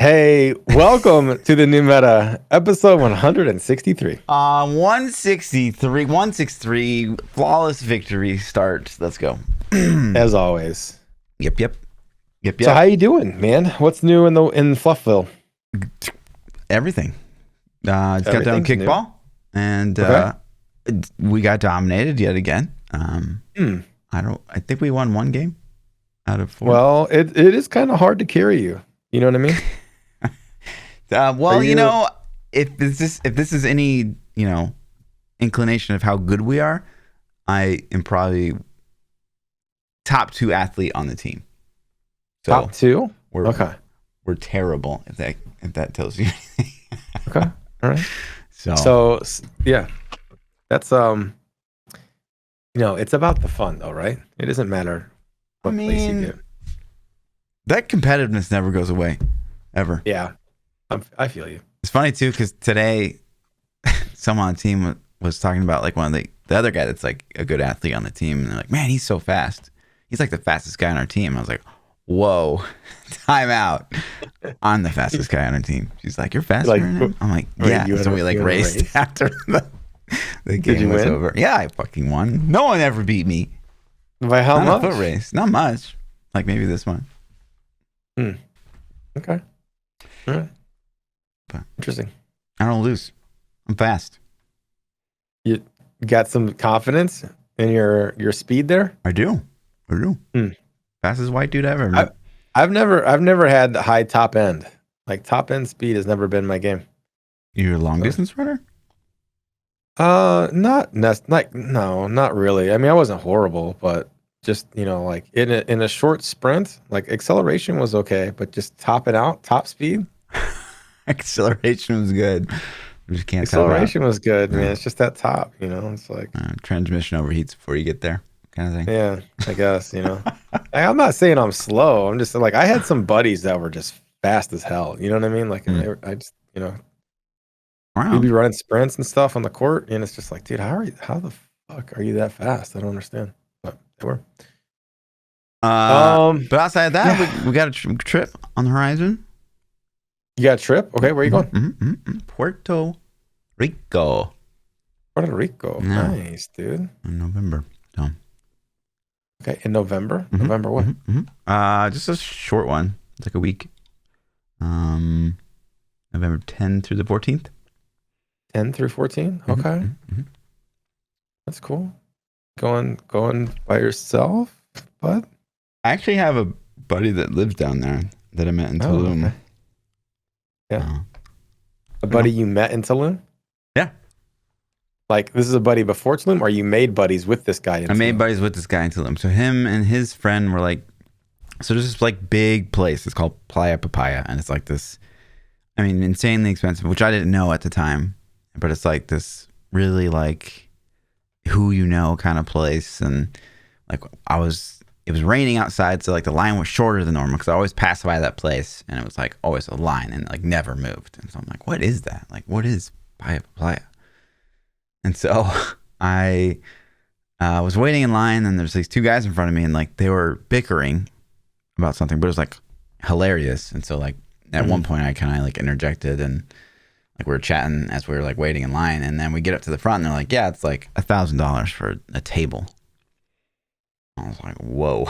Hey, welcome to the new meta, episode 163. 163, flawless victory start. Let's go. As always. Yep. So how you doing, man? What's new in Fluffville? Everything. Just got done kickball, and we got dominated yet again. I think we won one game out of 4. Well, it is kind of hard to carry you. You know what I mean? If this is any inclination of how good we are, I am probably top 2 athlete on the team. So top 2? We're terrible. If that tells you anything. Okay. All right. So yeah, that's it's about the fun though, right? It doesn't matter what place you get. That competitiveness never goes away, ever. Yeah, I feel you. It's funny too because today, someone on the team was talking about like one of the other guy that's like a good athlete on the team, and they're like, "Man, he's so fast. He's like the fastest guy on our team." I was like, "Whoa, time out! I'm the fastest guy on our team." She's like, "You're faster than him?" I'm like, "Yeah." So we like raced after the game was over. Yeah, I fucking won. No one ever beat me. By how much? A foot race, not much. Like maybe this one. Okay. All right. But interesting. I don't lose. I'm fast. You got some confidence in your speed there? I do. Fastest white dude ever. I've never had high top end. Like top end speed has never been my game. You're a long distance runner? No, not really. I mean, I wasn't horrible, but just like in a short sprint, like acceleration was okay, but just top speed. Acceleration was good. We just can't. Acceleration was good, man. It's just that top, it's like transmission overheats before you get there, kind of thing. Yeah, I guess. I'm not saying I'm slow. I'm just like I had some buddies that were just fast as hell. You know what I mean? Like I just wow. You'd be running sprints and stuff on the court, and it's just like, dude, how the fuck are you that fast? I don't understand. But they were. But outside of that, we got a trip on the horizon. You got a trip? Okay, where are you going? Puerto Rico. Puerto Rico. Yeah. Nice, dude. In November. So. Okay, in November? November what? Just a short one. It's like a week. November 10 through the 14th. 10 through 14? Okay. That's cool. Going by yourself, bud? I actually have a buddy that lives down there that I met in Tulum. Okay. Yeah. A buddy you met in Tulum? Yeah. Like, this is a buddy before Tulum, or you made buddies with this guy in Tulum? I made buddies with this guy in Tulum. So him and his friend were like, so there's this like big place. It's called Playa Papaya. And it's like this, I mean, insanely expensive, which I didn't know at the time. But it's like this really like who you know kind of place. And like it was raining outside, so like the line was shorter than normal because I always passed by that place and it was like always a line and like never moved. And so I'm like, what is that? Like, what is Playa? And so I was waiting in line, and there's these 2 guys in front of me, and like they were bickering about something, but it was like hilarious. And so like at one point I kind of like interjected, and like we were chatting as we were like waiting in line, and then we get up to the front and they're like, yeah, it's like $1,000 for a table. I was like, whoa,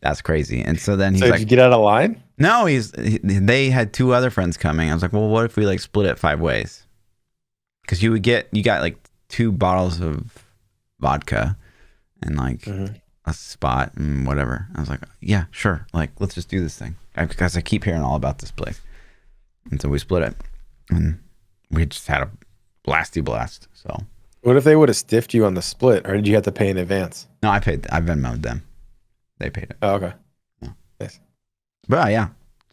that's crazy. And so then he's like, did you get out of line? No, they had 2 other friends coming. I was like, well, what if we like split it 5 ways? Because you got like 2 bottles of vodka and like a spot and whatever. I was like, yeah, sure. Like, let's just do this thing. Because I keep hearing all about this place. And so we split it. And we just had a blasty blast. So what if they would have stiffed you on the split, or did you have to pay in advance? No, I paid. I Venmo'd them. They paid it. Oh, okay. Yeah. Nice. But yeah,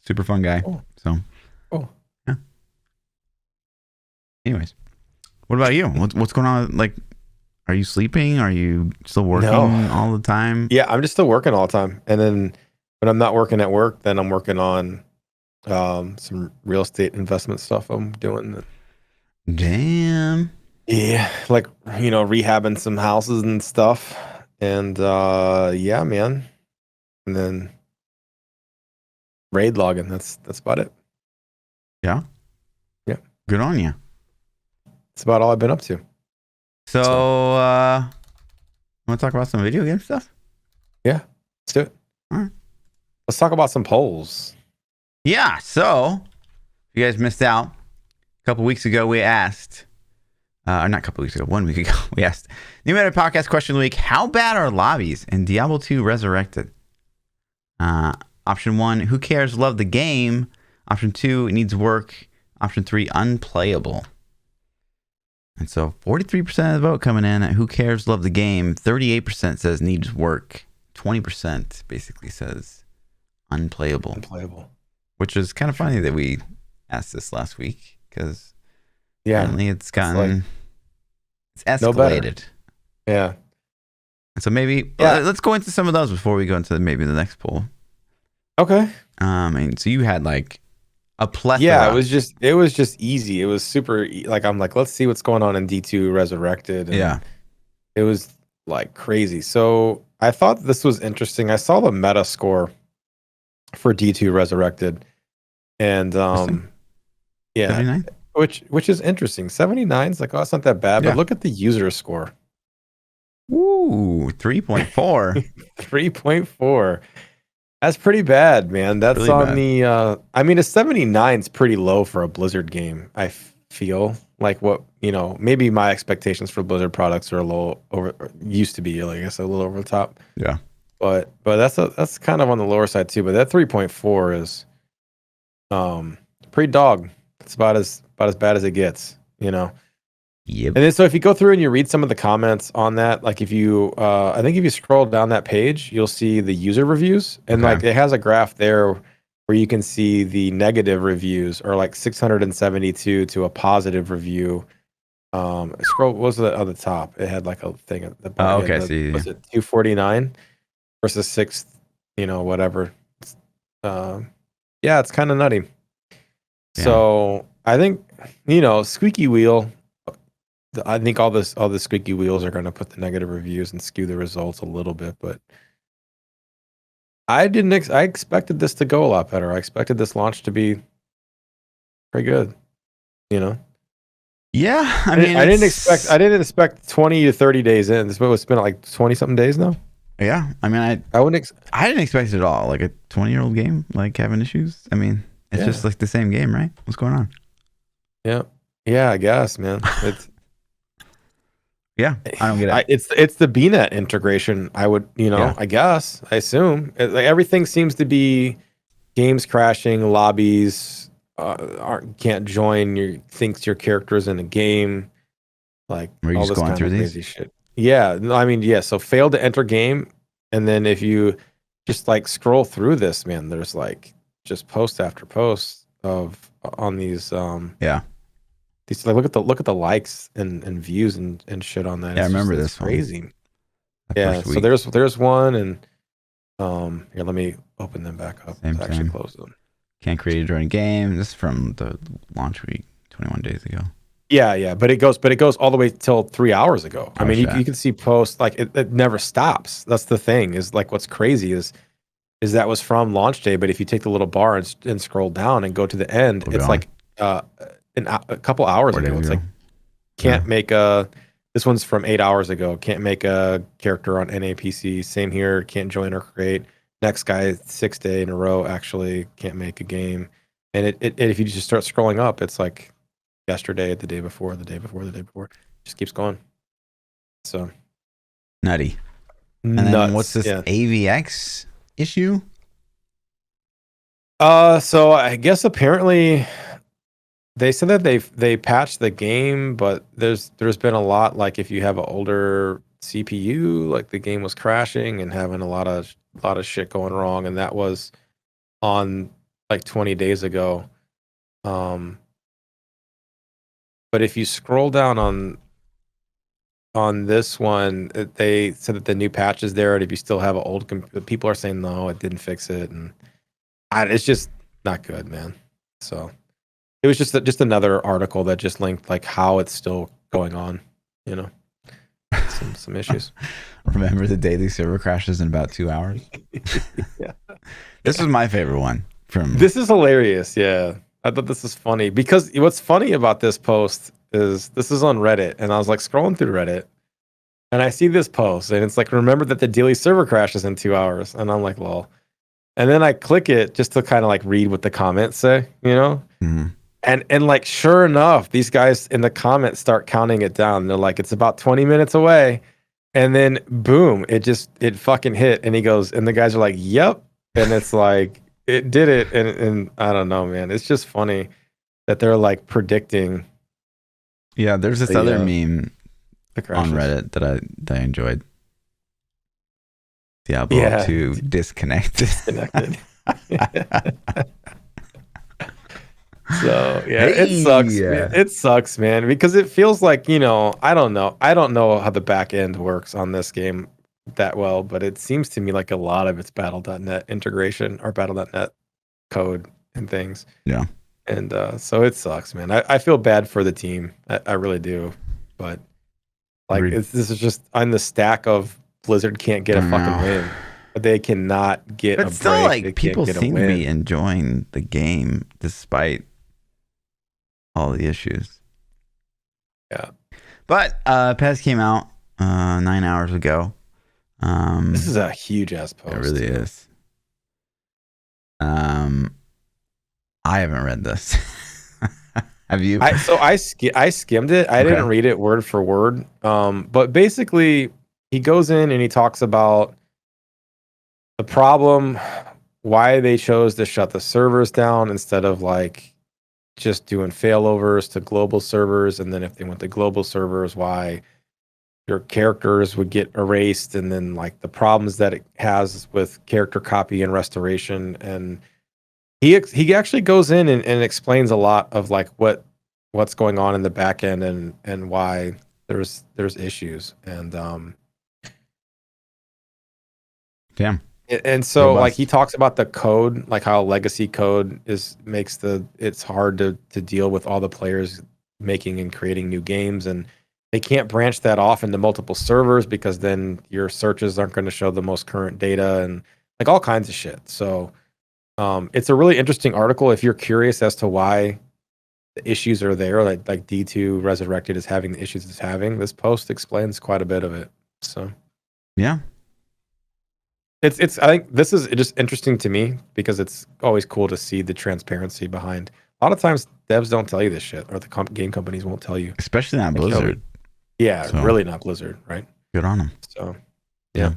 super fun guy. Cool. So yeah. Anyways, what about you? What's going on? Like, are you sleeping? Are you still working all the time? Yeah, I'm just still working all the time. And then when I'm not working at work, then I'm working on some real estate investment stuff I'm doing. Damn. Yeah, like, rehabbing some houses and stuff. And yeah, man. And then raid logging. That's about it. Yeah. Yeah. Good on you. That's about all I've been up to. So, want to talk about some video game stuff? Yeah, let's do it. All right. Let's talk about some polls. Yeah. So, if you guys missed out, a couple weeks ago we asked, or not a couple weeks ago, 1 week ago, we asked New Meta Podcast Question of the Week: how bad are lobbies in Diablo 2 Resurrected? Option 1: who cares? Love the game. Option 2: it needs work. Option 3: unplayable. And so 43% of the vote coming in at who cares? Love the game. 38% says needs work. 20% basically says unplayable. Unplayable. Which is kind of funny that we asked this last week because apparently it's escalated. No better. Yeah. So maybe let's go into some of those before we go into maybe the next poll. Okay. And so you had like a plethora. Yeah, it was just easy. It was super like I'm like, let's see what's going on in D2 Resurrected. And yeah. It was like crazy. So I thought this was interesting. I saw the meta score for D2 Resurrected. And yeah. 79? Which is interesting. 79 is like, oh, it's not that bad. Yeah. But look at the user score. Ooh, 3.4. 3.4. That's pretty bad, man. That's really on bad. The I mean, a 79 is pretty low for a Blizzard game. I feel like maybe my expectations for Blizzard products are a little used to be, like I guess, a little over the top. Yeah. But that's kind of on the lower side too. But that 3.4 is pretty dog. It's about as bad as it gets, Yep. And then so if you go through and you read some of the comments on that, like if you I think if you scroll down that page, you'll see the user reviews, and like it has a graph there where you can see the negative reviews are like 672 to a positive review. Scroll, what was it on the top? It had like a thing at the bottom. Oh, okay. Was it 249 versus 6, whatever. Yeah, it's kind of nutty. Yeah. So I think, squeaky wheel. I think all the squeaky wheels are going to put the negative reviews and skew the results a little bit, but I expected this to go a lot better. I expected this launch to be pretty good, Yeah, I mean, I didn't expect 20 to 30 days in. This was been like 20 something days now. Yeah, I mean, I didn't expect it at all. Like a 20-year-old game, like having issues. I mean, it's just like the same game, right? What's going on? Yeah, I guess, man. It's yeah, I don't get it. It's the BNet integration. I would, I guess, I assume like everything seems to be games crashing, lobbies can't join. Thinks your character is in a game, like all this kind of crazy shit. Yeah, I mean, yeah. So failed to enter game, and then if you just like scroll through this, man, there's like just post after post on these These, like, look at the likes and views and shit on that. Yeah, I remember this crazy. Yeah, so there's one, and here, let me open them back up. Actually close them. Can't create a join game. This is from the launch week 21 days ago. Yeah, but it goes all the way till 3 hours ago. I mean, you can see posts like it never stops. That's the thing, is like what's crazy is that was from launch day, but if you take the little bar and scroll down and go to the end, it's like a couple hours ago. It's like can't make this one's from 8 hours ago. Can't make a character on NAPC. Same here. Can't join or create. Next guy, 6 day in a row, actually can't make a game. And it if you just start scrolling up, it's like yesterday, the day before, the day before, the day before. Just keeps going. So nutty. And then what's this AVX issue? So I guess apparently they said that they patched the game, but there's been a lot, like if you have an older CPU, like the game was crashing and having a lot of shit going wrong, and that was on like 20 days ago. But if you scroll down on this one, they said that the new patch is there, and if you still have an old people are saying no, it didn't fix it, and it's just not good, man. So it was just another article that just linked like how it's still going on, some issues. Remember the daily server crashes in about 2 hours? Yeah. This was my favorite one. This is hilarious. Yeah. I thought this was funny because what's funny about this post is this is on Reddit, and I was like scrolling through Reddit, and I see this post, and it's like, remember that the daily server crashes in 2 hours, and I'm like, lol. And then I click it just to kind of like read what the comments say, you know? Mm-hmm. And like sure enough, these guys in the comments start counting it down. They're like, it's about 20 minutes away. And then boom, it fucking hit. And he goes, and the guys are like, yep. And it's like, it did it. And I don't know, man. It's just funny that they're like predicting. Yeah, there's this other meme on Reddit that I enjoyed. Diablo 2 disconnected. So yeah, it sucks. Man. It sucks, man, because it feels like, you know, I don't know how the back end works on this game that well, but it seems to me like a lot of it's Battle.net integration or Battle.net code and things. Yeah. And so it sucks, man. I feel bad for the team. I really do. But like this is just on the stack of Blizzard can't get a fucking win. They cannot get a break. But still, like, people seem to be enjoying the game despite all the issues. Yeah. But PES came out 9 hours ago. This is a huge ass post. It really is. I haven't read this. Have you? I skimmed it. I didn't read it word for word. But basically he goes in and he talks about the problem, why they chose to shut the servers down instead of like just doing failovers to global servers, and then if they went to global servers, why your characters would get erased, and then like the problems that it has with character copy and restoration. And he actually goes in and explains a lot of like what's going on in the back end and why there's issues. And damn. And so like he talks about the code, like how legacy code makes it's hard to deal with all the players making and creating new games, and they can't branch that off into multiple servers because then your searches aren't going to show the most current data and like all kinds of shit. So it's a really interesting article if you're curious as to why the issues are there, like D2 Resurrected is having the issues it's having. This post explains quite a bit of it. So yeah. It's I think this is just interesting to me because it's always cool to see the transparency behind. A lot of times devs don't tell you this shit, or the game companies won't tell you. Especially not Blizzard. Yeah, so, really not Blizzard, right? Good on them. So, yeah.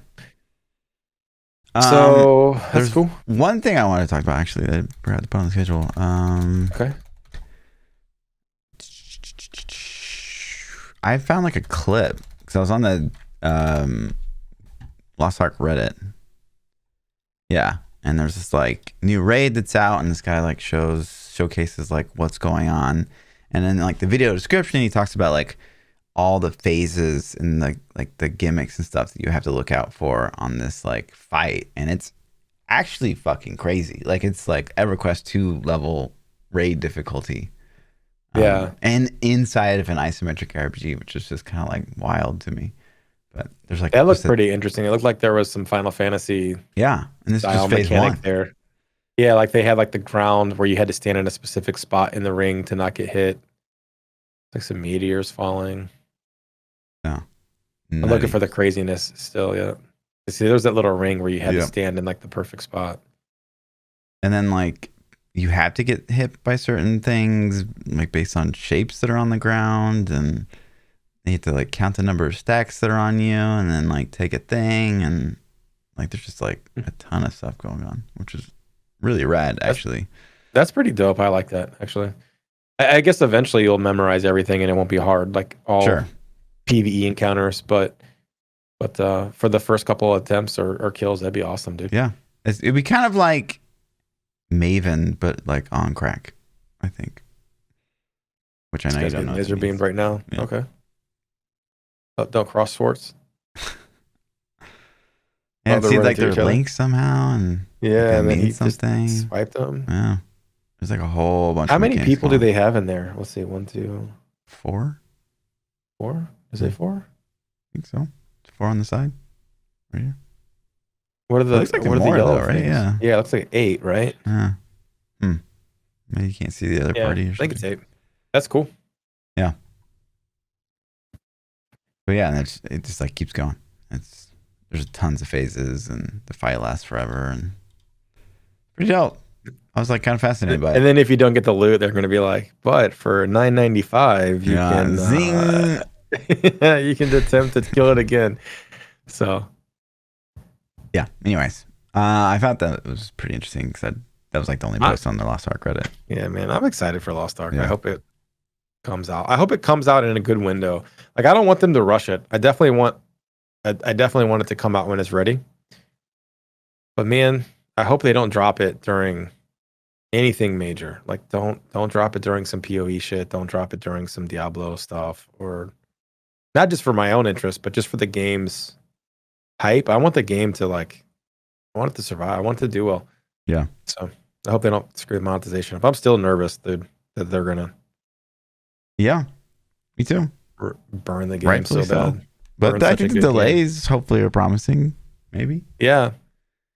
So that's cool. One thing I want to talk about actually that I forgot to put on the schedule. Okay. I found like a clip because I was on the Lost Ark Reddit. Yeah, and there's this like new raid that's out, and this guy like showcases like what's going on, and then like the video description, he talks about like all the phases and the gimmicks and stuff that you have to look out for on this like fight, and it's actually fucking crazy. Like it's like EverQuest 2 level raid difficulty. Yeah, and inside of an isometric RPG, which is just kind of like wild to me. But there's like that looked pretty interesting. It looked like there was some Final Fantasy and this is just phase one there. Yeah, like they had like the ground where you had to stand in a specific spot in the ring to not get hit. Like some meteors falling. Yeah, I'm looking for the craziness still. Yeah, see, there's that little ring where you had to stand in like the perfect spot. And then like you have to get hit by certain things, like based on shapes that are on the ground, and you have to like count the number of stacks that are on you, and then like take a thing, and like there's just like a ton of stuff going on, which is really rad actually. That's pretty dope. I like that actually. I guess eventually you'll memorize everything and it won't be hard, like all PvE encounters, but for the first couple of attempts or kills, that'd be awesome, dude. Yeah, it'd be kind of like Maven, but like on crack, I think. Which I know you don't know. Laser beamed right now. Yeah. Okay. Don't cross swords. Yeah, it seems like they're linked somehow, and and then he something. Just swiped them. Yeah, there's like a whole bunch. How many people do they have in there? Let's see, 1, 2, 4. 4? Is it 4? I think so. It's 4 on the side, right here. What are the? Looks like what are more the yellow though, right? things? Yeah. Yeah, it looks like 8, right? Yeah. Maybe you can't see the other Yeah, party or I think it's something. 8. That's cool. Yeah. But yeah, and it just like keeps going. There's tons of phases and the fight lasts forever and pretty dope. I was like kind of fascinated by And it. then if you don't get the loot, they're going to be like, but for $9.95, you Yeah, can zing. you can attempt to kill it again. So Yeah. Anyways, I thought that was pretty interesting because that was like the only post on the Lost Ark Reddit. yeah, man, I'm excited for Lost Ark. Yeah. I hope it comes out. I hope it comes out in a good window. Like I don't want them to rush it. I definitely want it to come out when it's ready. But man, I hope they don't drop it during anything major. Like don't drop it during some POE shit. Don't drop it during some Diablo stuff, or not just for my own interest, but just for the game's hype. I want the game to I want it to survive. I want it to do well. Yeah. So I hope they don't screw the monetization up. I'm still nervous, dude, that they're gonna Yeah. Me too. burn the game Rightfully so bad. But I think the delays hopefully are promising. Maybe. Yeah.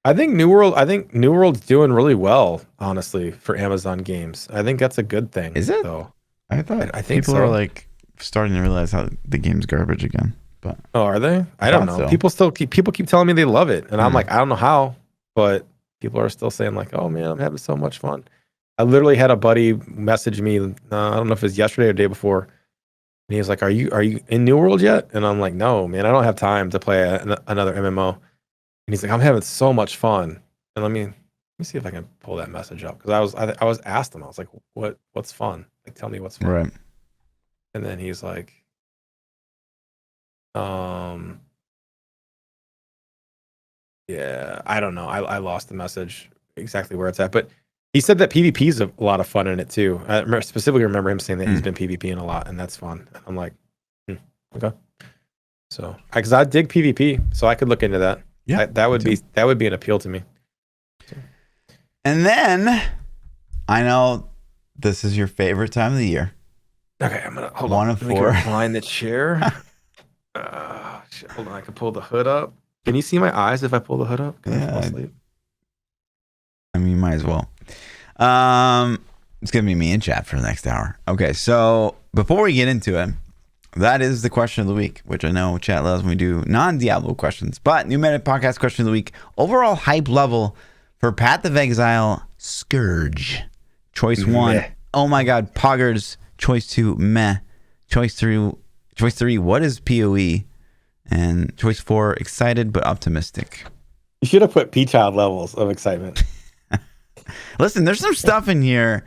I think New World's doing really well, honestly, for Amazon games. I think that's a good thing. Is it? So I thought I think people so. are like starting to realize how the game's garbage again. But oh, are they? I don't know. so. People keep telling me they love it, and I'm like, I don't know how, but people are still saying like, oh man, I'm having so much fun. I literally had a buddy message me. I don't know if it was yesterday or the day before. And he was like, "Are you in New World yet?" And I'm like, "No, man, I don't have time to play another MMO." And he's like, "I'm having so much fun." And let me see if I can pull that message up because I was asked him. I was like, "What's fun? Like, tell me what's fun." Right. And then he's like, yeah, I don't know. I lost the message exactly where it's at, but he said that PvP is a lot of fun in it too. I specifically remember him saying that he's been PvPing a lot, and that's fun. And I'm like, okay. So, because I dig PvP, so I could look into that. Yeah, that would be an appeal to me. So. And then I know this is your favorite time of the year. Okay, I'm gonna hold on. 1 of 4. Recline the chair. Shit, hold on, I can pull the hood up. Can you see my eyes if I pull the hood up? Can I fall asleep? I mean, you might as well. It's gonna be me in chat for the next hour. Okay, so before we get into it, that is the question of the week, which I know chat loves when we do non-Diablo questions. But New Meta Podcast question of the week: overall hype level for Path of Exile Scourge. Choice 1, meh. Oh my god, poggers. Choice 2, meh. Choice 3, what is POE? And choice 4, excited but optimistic. You should have put PChild levels of excitement. Listen, there's some stuff in here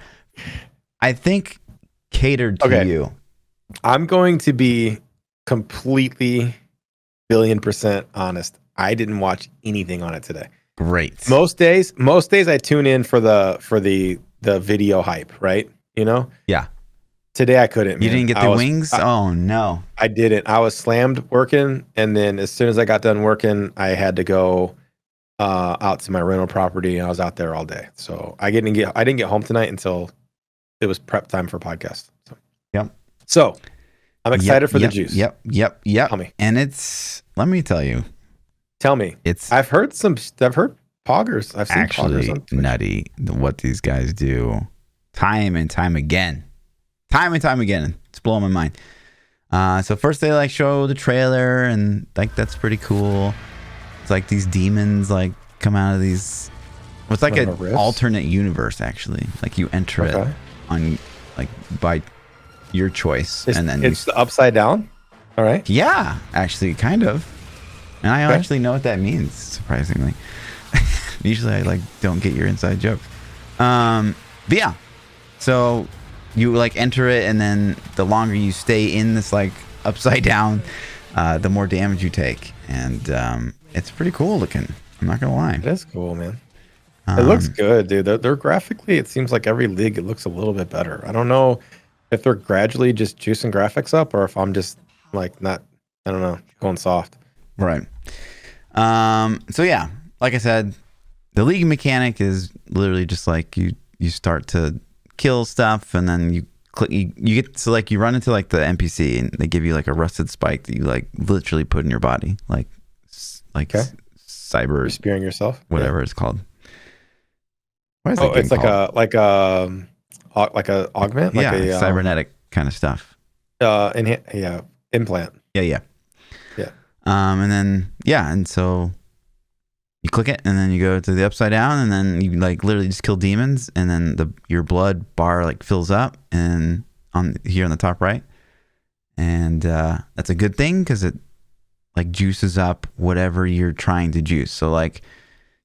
I think catered to you. I'm going to be completely $1,000,000,000% honest. I didn't watch anything on it today. Great. Most days I tune in for the video hype, right? You know? Yeah. Today I couldn't. You didn't get the wings? Oh no. I didn't. I was slammed working, and then as soon as I got done working, I had to go out to my rental property, and I was out there all day. So I didn't get home tonight until it was prep time for podcast. So. Yep. So I'm excited for the juice. Yep. Tell me. And let me tell me. I've heard poggers. I've seen actually poggers on Twitch. Nutty what these guys do time and time again. It's blowing my mind. So first they show the trailer and that's pretty cool. It's like these demons come out of these. It's like an alternate universe actually. Like you enter it on by your choice, and then it's the upside down. All right. Yeah, actually, kind of. And I actually know what that means. Surprisingly, usually I don't get your inside joke. But yeah, so you enter it, and then the longer you stay in this upside down, the more damage you take, and it's pretty cool looking. I'm not gonna lie. It is cool, man. It looks good, dude. They're graphically, it seems like every league it looks a little bit better. I don't know if they're gradually just juicing graphics up, or if I'm just not, I don't know, going soft. Right. So yeah, like I said, the league mechanic is literally just you start to kill stuff, and then you click, you get to you run into the NPC, and they give you a rusted spike that you literally put in your body, cyber. You're spearing yourself. Whatever it's called. It's like like a augment, like yeah, a like cybernetic kind of stuff. Implant. Yeah. Yeah. And then and so you click it, and then you go to the upside down, and then you like literally just kill demons, and then your blood bar like fills up, and on here on the top right, and that's a good thing because it like juices up whatever you're trying to juice. So like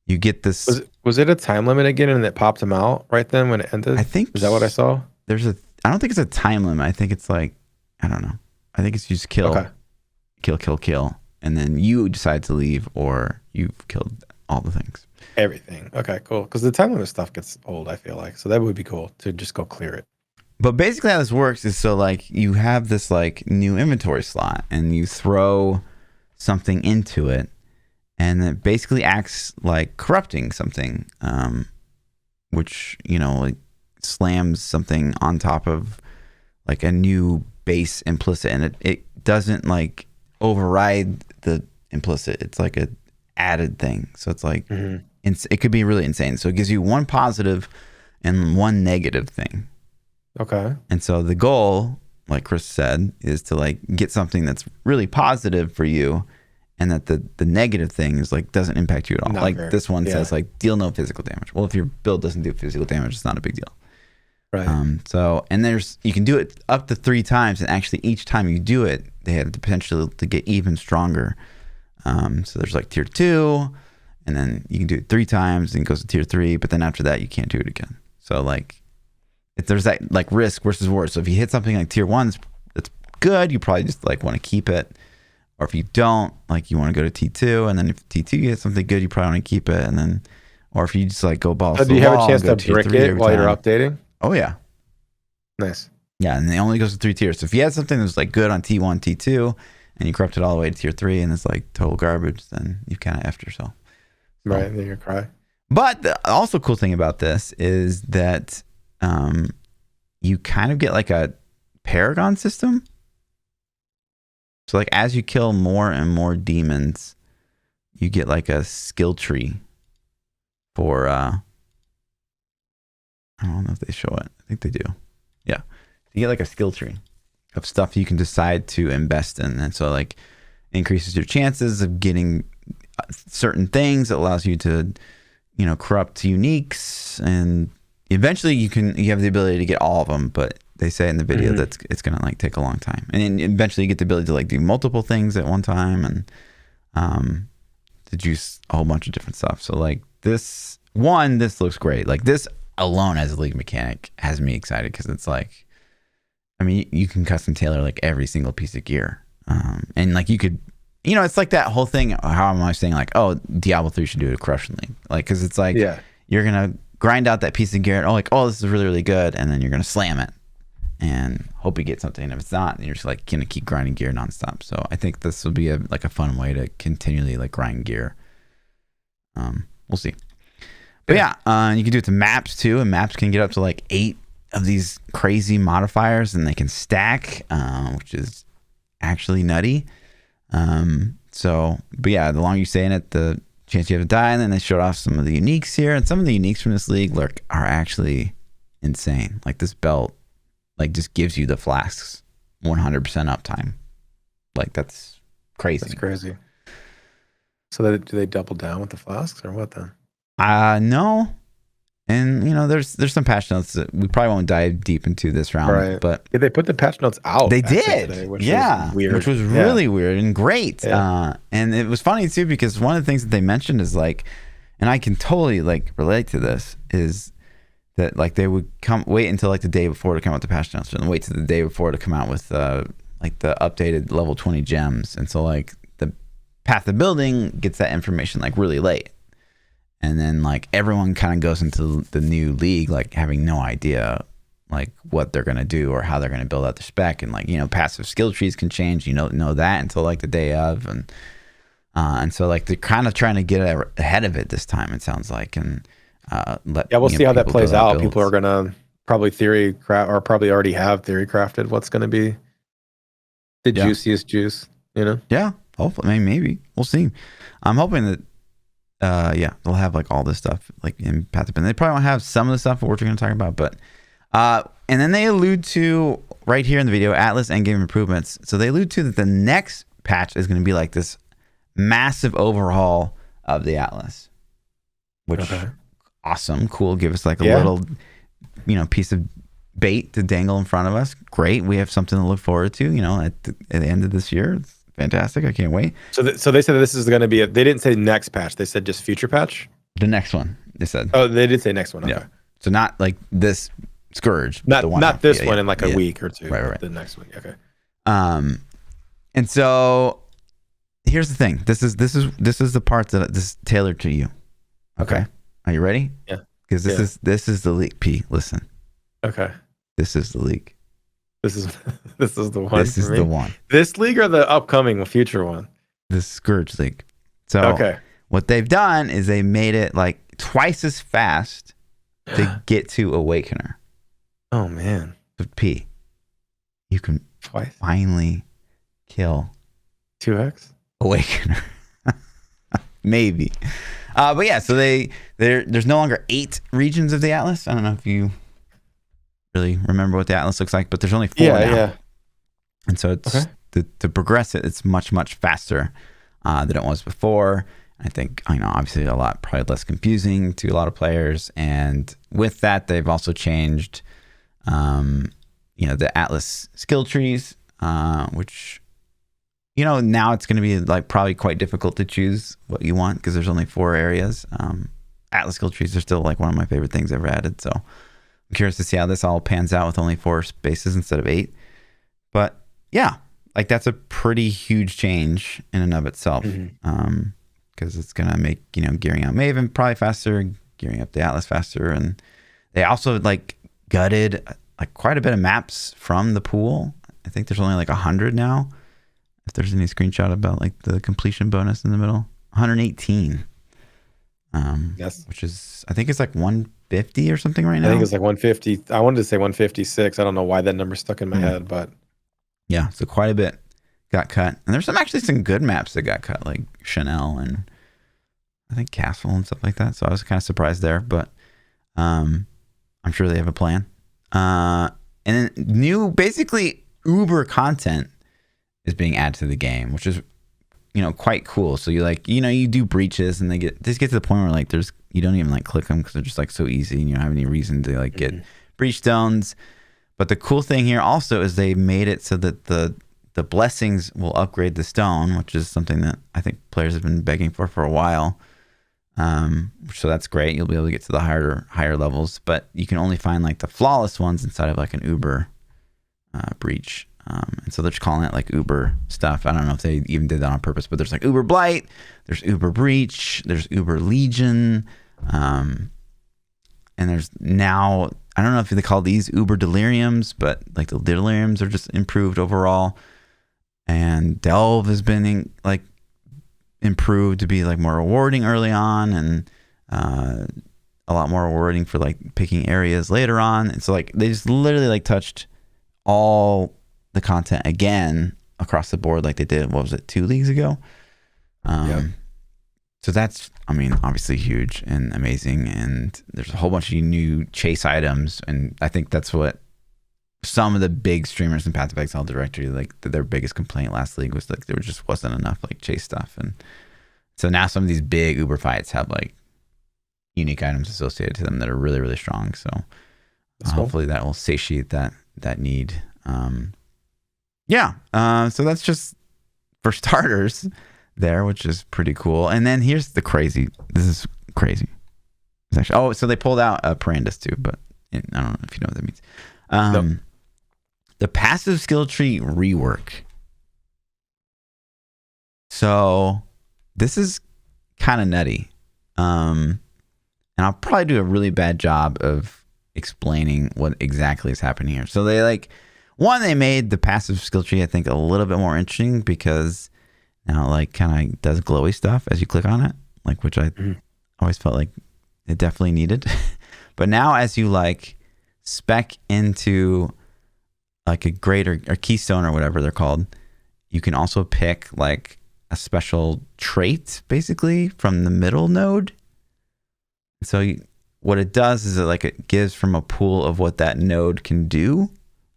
you get this. Was it a time limit again, and it popped him out right then when it ended? I think is that what I saw? I don't think it's a time limit. I think it's like, I don't know. I think it's just kill, and then you decide to leave, or you've killed all the things. Everything. Okay, cool. Because the time limit stuff gets old, I feel like. So that would be cool to just go clear it. But basically how this works is, so like you have this like new inventory slot, and you throw something into it, and it basically acts like corrupting something, which, you know, like slams something on top of like a new base implicit, and it doesn't like override the implicit. It's like a added thing. So it's like it could be really insane. So it gives you one positive and one negative thing. Okay. And so the goal, like Chris said, is to like get something that's really positive for you, and that the negative thing is like doesn't impact you at all. Not like fair. this one says like deal no physical damage. Well, if your build doesn't do physical damage, it's not a big deal. Right. So, and you can do it up to 3 times, and actually each time you do it, they have the potential to get even stronger. So there's like tier 2, and then you can do it 3 times, and it goes to tier 3, but then after that you can't do it again. So like, if there's that like risk versus reward. So if you hit something like tier 1, it's good, you probably just like want to keep it. Or if you don't, like you want to go to T2, and then if T2 you get something good, you probably want to keep it. And then, or if you just like go balls to the wall. Do you have a chance to brick it while you're updating? Oh yeah. Nice. Yeah, and it only goes to 3 tiers. So if you had something that was like good on T1, T2, and you corrupt it all the way to tier 3, and it's like total garbage, then you've kind of effed yourself. So, right, then you're cry. But the also cool thing about this is that you kind of get like a paragon system. So like as you kill more and more demons, you get like a skill tree for I don't know if they show it. I think they do. Yeah. You get like a skill tree of stuff you can decide to invest in. And so like increases your chances of getting certain things. It allows you to, you know, corrupt uniques, and eventually you have the ability to get all of them, but they say in the video that it's going to like take a long time. And then eventually you get the ability to like do multiple things at one time, and to juice a whole bunch of different stuff. So like this looks great. Like this alone as a league mechanic has me excited, because it's like, I mean, you can custom tailor like every single piece of gear. And like you could, you know, it's like that whole thing. How am I saying like, oh, Diablo 3 should do a corruption league? Like, cause it's like, you're going to grind out that piece of gear, and this is really, really good. And then you're going to slam it and hope you get something. And if it's not, then you're just like going to keep grinding gear nonstop. So I think this will be a fun way to continually like grind gear. We'll see. But yeah, you can do it to maps too, and maps can get up to like 8 of these crazy modifiers, and they can stack, which is actually nutty. But yeah, the longer you stay in it, the chance you have to die. And then they showed off some of the uniques here, and some of the uniques from this league are actually insane. Like this belt, like just gives you the flasks 100% uptime. Like that's crazy. That's crazy. So do they double down with the flasks or what then? No. And you know, there's some patch notes that we probably won't dive deep into this round, right. But they put the patch notes out. They did, today, which was weird. Which was really weird and great. Yeah. And it was funny too, because one of the things that they mentioned is like, and I can totally like relate to this, is that like they would wait until like the day before to come out with the patch notes, and wait till the day before to come out with like the updated level 20 gems. And so like the path of building gets that information like really late. And then like everyone kind of goes into the new league like having no idea like what they're going to do or how they're going to build out their spec. And like, you know, passive skill trees can change. You don't know that until like the day of. And so like they're kind of trying to get ahead of it this time, it sounds like. And we'll see how that plays out. Builds. People are going to probably probably already have theory crafted what's going to be the juiciest juice, you know? Yeah, hopefully. Maybe. We'll see. I'm hoping that they'll have like all this stuff like in Path to Pen. They probably won't have some of the stuff that we're going to talk about, but And then they allude to right here in the video, Atlas endgame improvements. So they allude to that the next patch is going to be like this massive overhaul of the Atlas, which awesome, cool. Give us like a little, piece of bait to dangle in front of us. Great. We have something to look forward to, at the end of this year. It's fantastic. I can't wait. So they said this is going to be they didn't say next patch. They said just future patch. The next one, they said. Oh, they did say next one. Okay. Yeah. So not like this Scourge. Not this one in like a week or two. Right. The next one. Okay. And so here's the thing. This is the part that this is tailored to you. Okay. Are you ready? Yeah. Because this is the leak. P, listen. Okay. This is the leak. This is the one. This is the one. This league or the upcoming future one? The Scourge league. So what they've done is they made it like twice as fast to get to Awakener. Oh man. But P, you can twice finally kill 2x Awakener. Maybe. But yeah, so there's no longer 8 regions of the Atlas. I don't know if you really remember what the Atlas looks like, but there's only 4 now. Yeah. And so it's to progress it's much, much faster than it was before. I think, obviously probably less confusing to a lot of players. And with that, they've also changed, the Atlas skill trees, which, now it's going to be like probably quite difficult to choose what you want because there's only 4 areas. Atlas skill trees are still like one of my favorite things ever added. So I'm curious to see how this all pans out with only 4 spaces instead of 8. But yeah, like that's a pretty huge change in and of itself. Because it's going to make, gearing out Maven probably faster, gearing up the Atlas faster. And they also like gutted like quite a bit of maps from the pool. I think there's only like 100 now. If there's any screenshot about like the completion bonus in the middle, 118. Yes. Which is, I think it's like 150 or something right now. I think it's like 150. I wanted to say 156. I don't know why that number stuck in my head, but yeah, so quite a bit got cut. And there's actually some good maps that got cut, like Chanel and I think Castle and stuff like that. So I was kind of surprised there, but I'm sure they have a plan. And then new, basically Uber content is being added to the game, which is, quite cool. So you you do breaches and they just get to the point where like you don't even like click them because they're just like so easy and you don't have any reason to like get breach stones. But the cool thing here also is they made it so that the blessings will upgrade the stone, which is something that I think players have been begging for a while. So that's great. You'll be able to get to the higher levels, but you can only find like the flawless ones inside of like an Uber breach. And so they're just calling it like Uber stuff. I don't know if they even did that on purpose, but there's like Uber Blight, there's Uber Breach, there's Uber Legion. And there's now, I don't know if they call these Uber Deliriums, but like the Deliriums are just improved overall. And Delve has been improved to be like more rewarding early on and a lot more rewarding for like picking areas later on. And so like they just literally like touched all the content again across the board like they did, what was it, 2 leagues ago? So that's, obviously huge and amazing. And there's a whole bunch of new chase items. And I think that's what some of the big streamers in Path of Exile directory, like their biggest complaint last league was like there just wasn't enough like chase stuff. And so now some of these big Uber fights have like unique items associated to them that are really, really strong. So hopefully that will satiate that need. So that's just for starters there, which is pretty cool. And then here's the crazy. This is crazy. It's actually, so they pulled out Parandus too, but I don't know if you know what that means. No. The passive skill tree rework. So this is kind of nutty. And I'll probably do a really bad job of explaining what exactly is happening here. So they made the passive skill tree, I think, a little bit more interesting because now kind of does glowy stuff as you click on it, which I always felt like it definitely needed. But now as you spec into a grade or keystone or whatever they're called, you can also pick a special trait basically from the middle node. So what it does is it gives from a pool of what that node can do.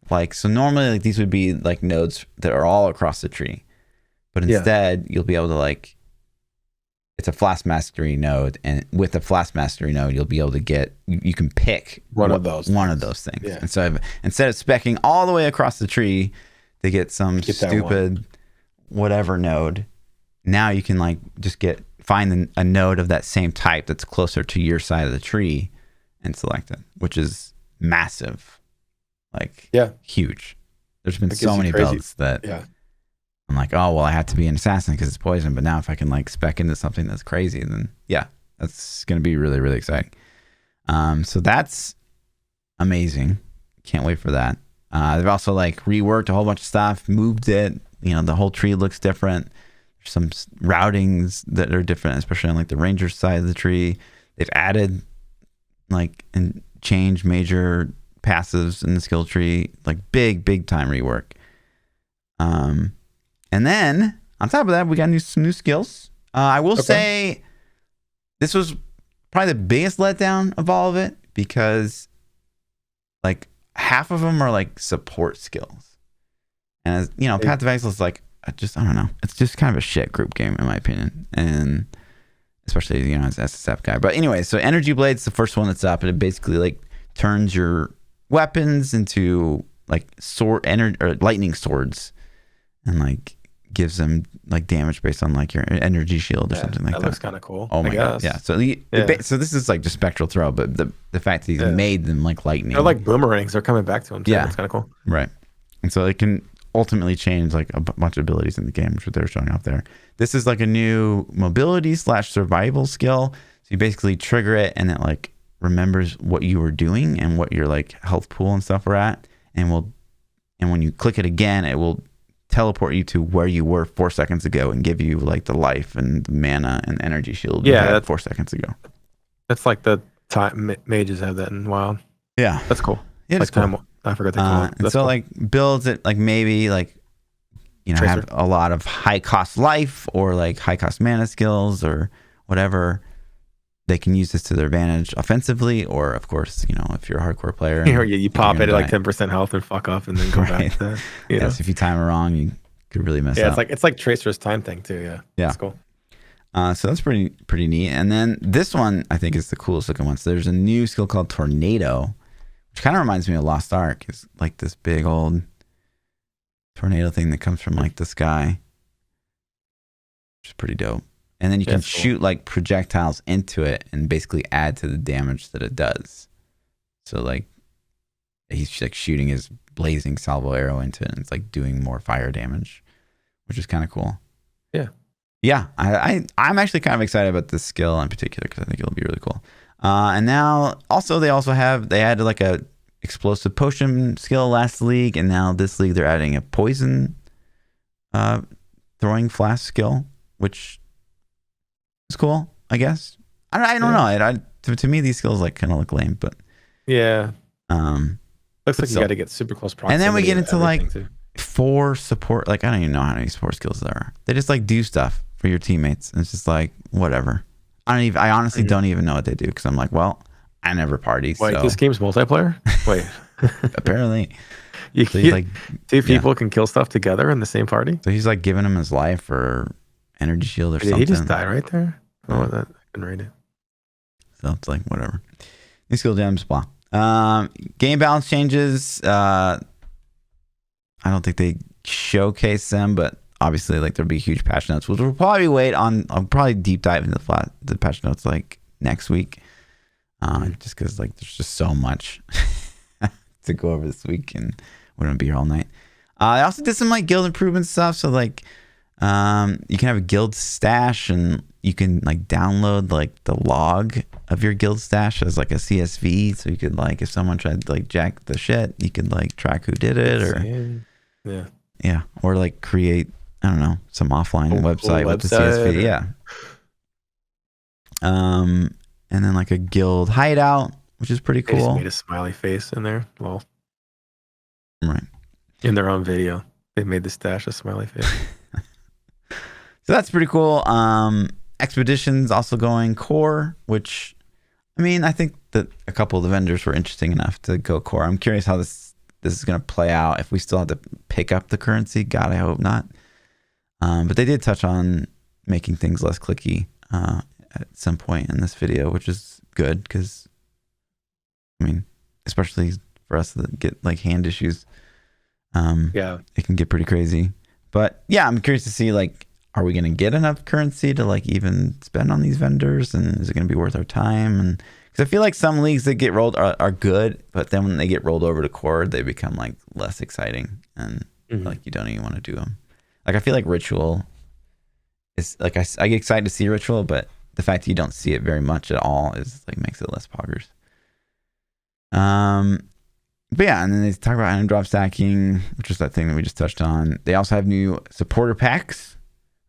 Like, so normally like these would be like nodes that are all across the tree, but instead you'll be able to like, it's a Flask Mastery node, and with the Flask Mastery node, you'll be able to get, you can pick one of those things. Yeah. And so instead of specking all the way across the tree to get some stupid whatever node, now you can like just find a node of that same type that's closer to your side of the tree and select it, which is massive. Like, huge. There's been so many builds that I'm like, oh, well, I have to be an assassin because it's poison. But now if I can like spec into something that's crazy, then that's going to be really, really exciting. So that's amazing. Can't wait for that. They've also like reworked a whole bunch of stuff, moved it. You know, the whole tree looks different. There's some routings that are different, especially on like the ranger side of the tree. They've added like and changed major passives in the skill tree, like big time rework. And then on top of that, we got some new skills. I will say this was probably the biggest letdown of all of it, because like half of them are like support skills. And as you know, Path of Exile is like, I don't know. It's just kind of a shit group game in my opinion. And especially, you know, as SSF guy. But anyway, so Energy Blade's the first one that's up, and it basically like turns your weapons into like lightning swords, and like gives them like damage based on like your energy shield or something like that. That looks kind of cool. Oh my god! Yeah. So so this is like just spectral throw, but the fact that he's made them like lightning. They're like boomerangs. They're coming back to him. Yeah, it's kind of cool. Right. And so it can ultimately change like a bunch of abilities in the game, which they're showing off there. This is like a new mobility / survival skill. So you basically trigger it, and it like remembers what you were doing and what your like health pool and stuff were at, and when you click it again, it will teleport you to where you were 4 seconds ago and give you like the life and the mana and energy shield you had 4 seconds ago. That's like the time mages have that in WoW. Yeah, that's cool. Yeah, like cool. I forgot they call it. And so cool. Like builds it like maybe like, you know, Tracer. Have a lot of high cost life or like high cost mana skills or whatever. They can use this to their advantage offensively, or of course, you know, if you're a hardcore player, you pop it at like 10% health and fuck off and then go back to that. Yes, if you time it wrong, you could really mess up. It's like Tracer's time thing too. Yeah, that's cool. So that's pretty neat. And then this one I think is the coolest looking one. So there's a new skill called Tornado, which kind of reminds me of Lost Ark. It's like this big old tornado thing that comes from like the sky, which is pretty dope. And then you can shoot like projectiles into it and basically add to the damage that it does. So like he's like shooting his blazing salvo arrow into it, and it's like doing more fire damage, which is kind of cool. Yeah. I'm actually kind of excited about this skill in particular because I think it'll be really cool. And now they added like a explosive potion skill last league, and now this league they're adding a poison throwing flask skill, which is cool, I guess. I don't know. To me, these skills like kind of look lame, but looks like you got to get super close proximity. And then we get into like 4 support. Like I don't even know how many support skills there are. They just like do stuff for your teammates, and it's just like whatever. I honestly don't even know what they do because I'm like, well, I never party. Wait, so. This game's multiplayer? Wait, apparently, like 2 people can kill stuff together in the same party. So he's like giving him his life or energy shield or something. He just died right there. Oh, that I couldn't read it. So it's like whatever. New skill gems, blah. Game balance changes. I don't think they showcase them, but obviously, like there'll be huge patch notes, which we'll probably I'll probably deep dive into the patch notes like next week, just because like there's just so much to go over this week, and we're gonna be here all night. I also did some like guild improvement stuff, so like you can have a guild stash, and you can like download like the log of your guild stash as like a CSV, so you could like if someone tried to like jack the shit, you could like track who did it, or or like create I don't know some offline website with the CSV, and then like a guild hideout, which is pretty cool. They just made a smiley face in there, well, right in their own video. They made the stash a smiley face. So that's pretty cool. Expeditions also going core, which I mean, I think that a couple of the vendors were interesting enough to go core. I'm curious how this is going to play out. If we still have to pick up the currency, God, I hope not. But they did touch on making things less clicky at some point in this video, which is good because, I mean, especially for us that get like hand issues, it can get pretty crazy. But yeah, I'm curious to see, like, are we going to get enough currency to like even spend on these vendors, and is it going to be worth our time? And because I feel like some leagues that get rolled are good, but then when they get rolled over to core, they become like less exciting, and like you don't even want to do them. Like I feel like Ritual is like I get excited to see Ritual, but the fact that you don't see it very much at all is like makes it less poggers. But yeah, and then they talk about item drop stacking, which is that thing that we just touched on. They also have new supporter packs,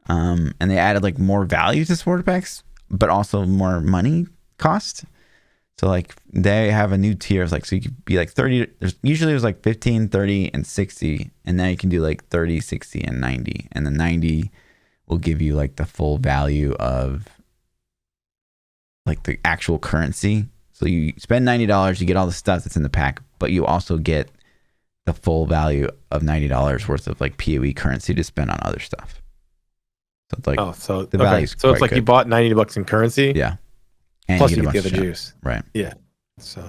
and they added like more value to supporter packs, but also more money cost. So like they have a new tier of like, so you could be like 30, there's like 15, 30, and 60, and now you can do like 30, 60, and 90. And the 90 will give you like the full value of like the actual currency. So you spend $90, you get all the stuff that's in the pack, but you also get the full value of $90 worth of like POE currency to spend on other stuff. So it's like, the value. So it's like good. You bought $90 in currency. Yeah. And plus you get the other juice. Right. Yeah. So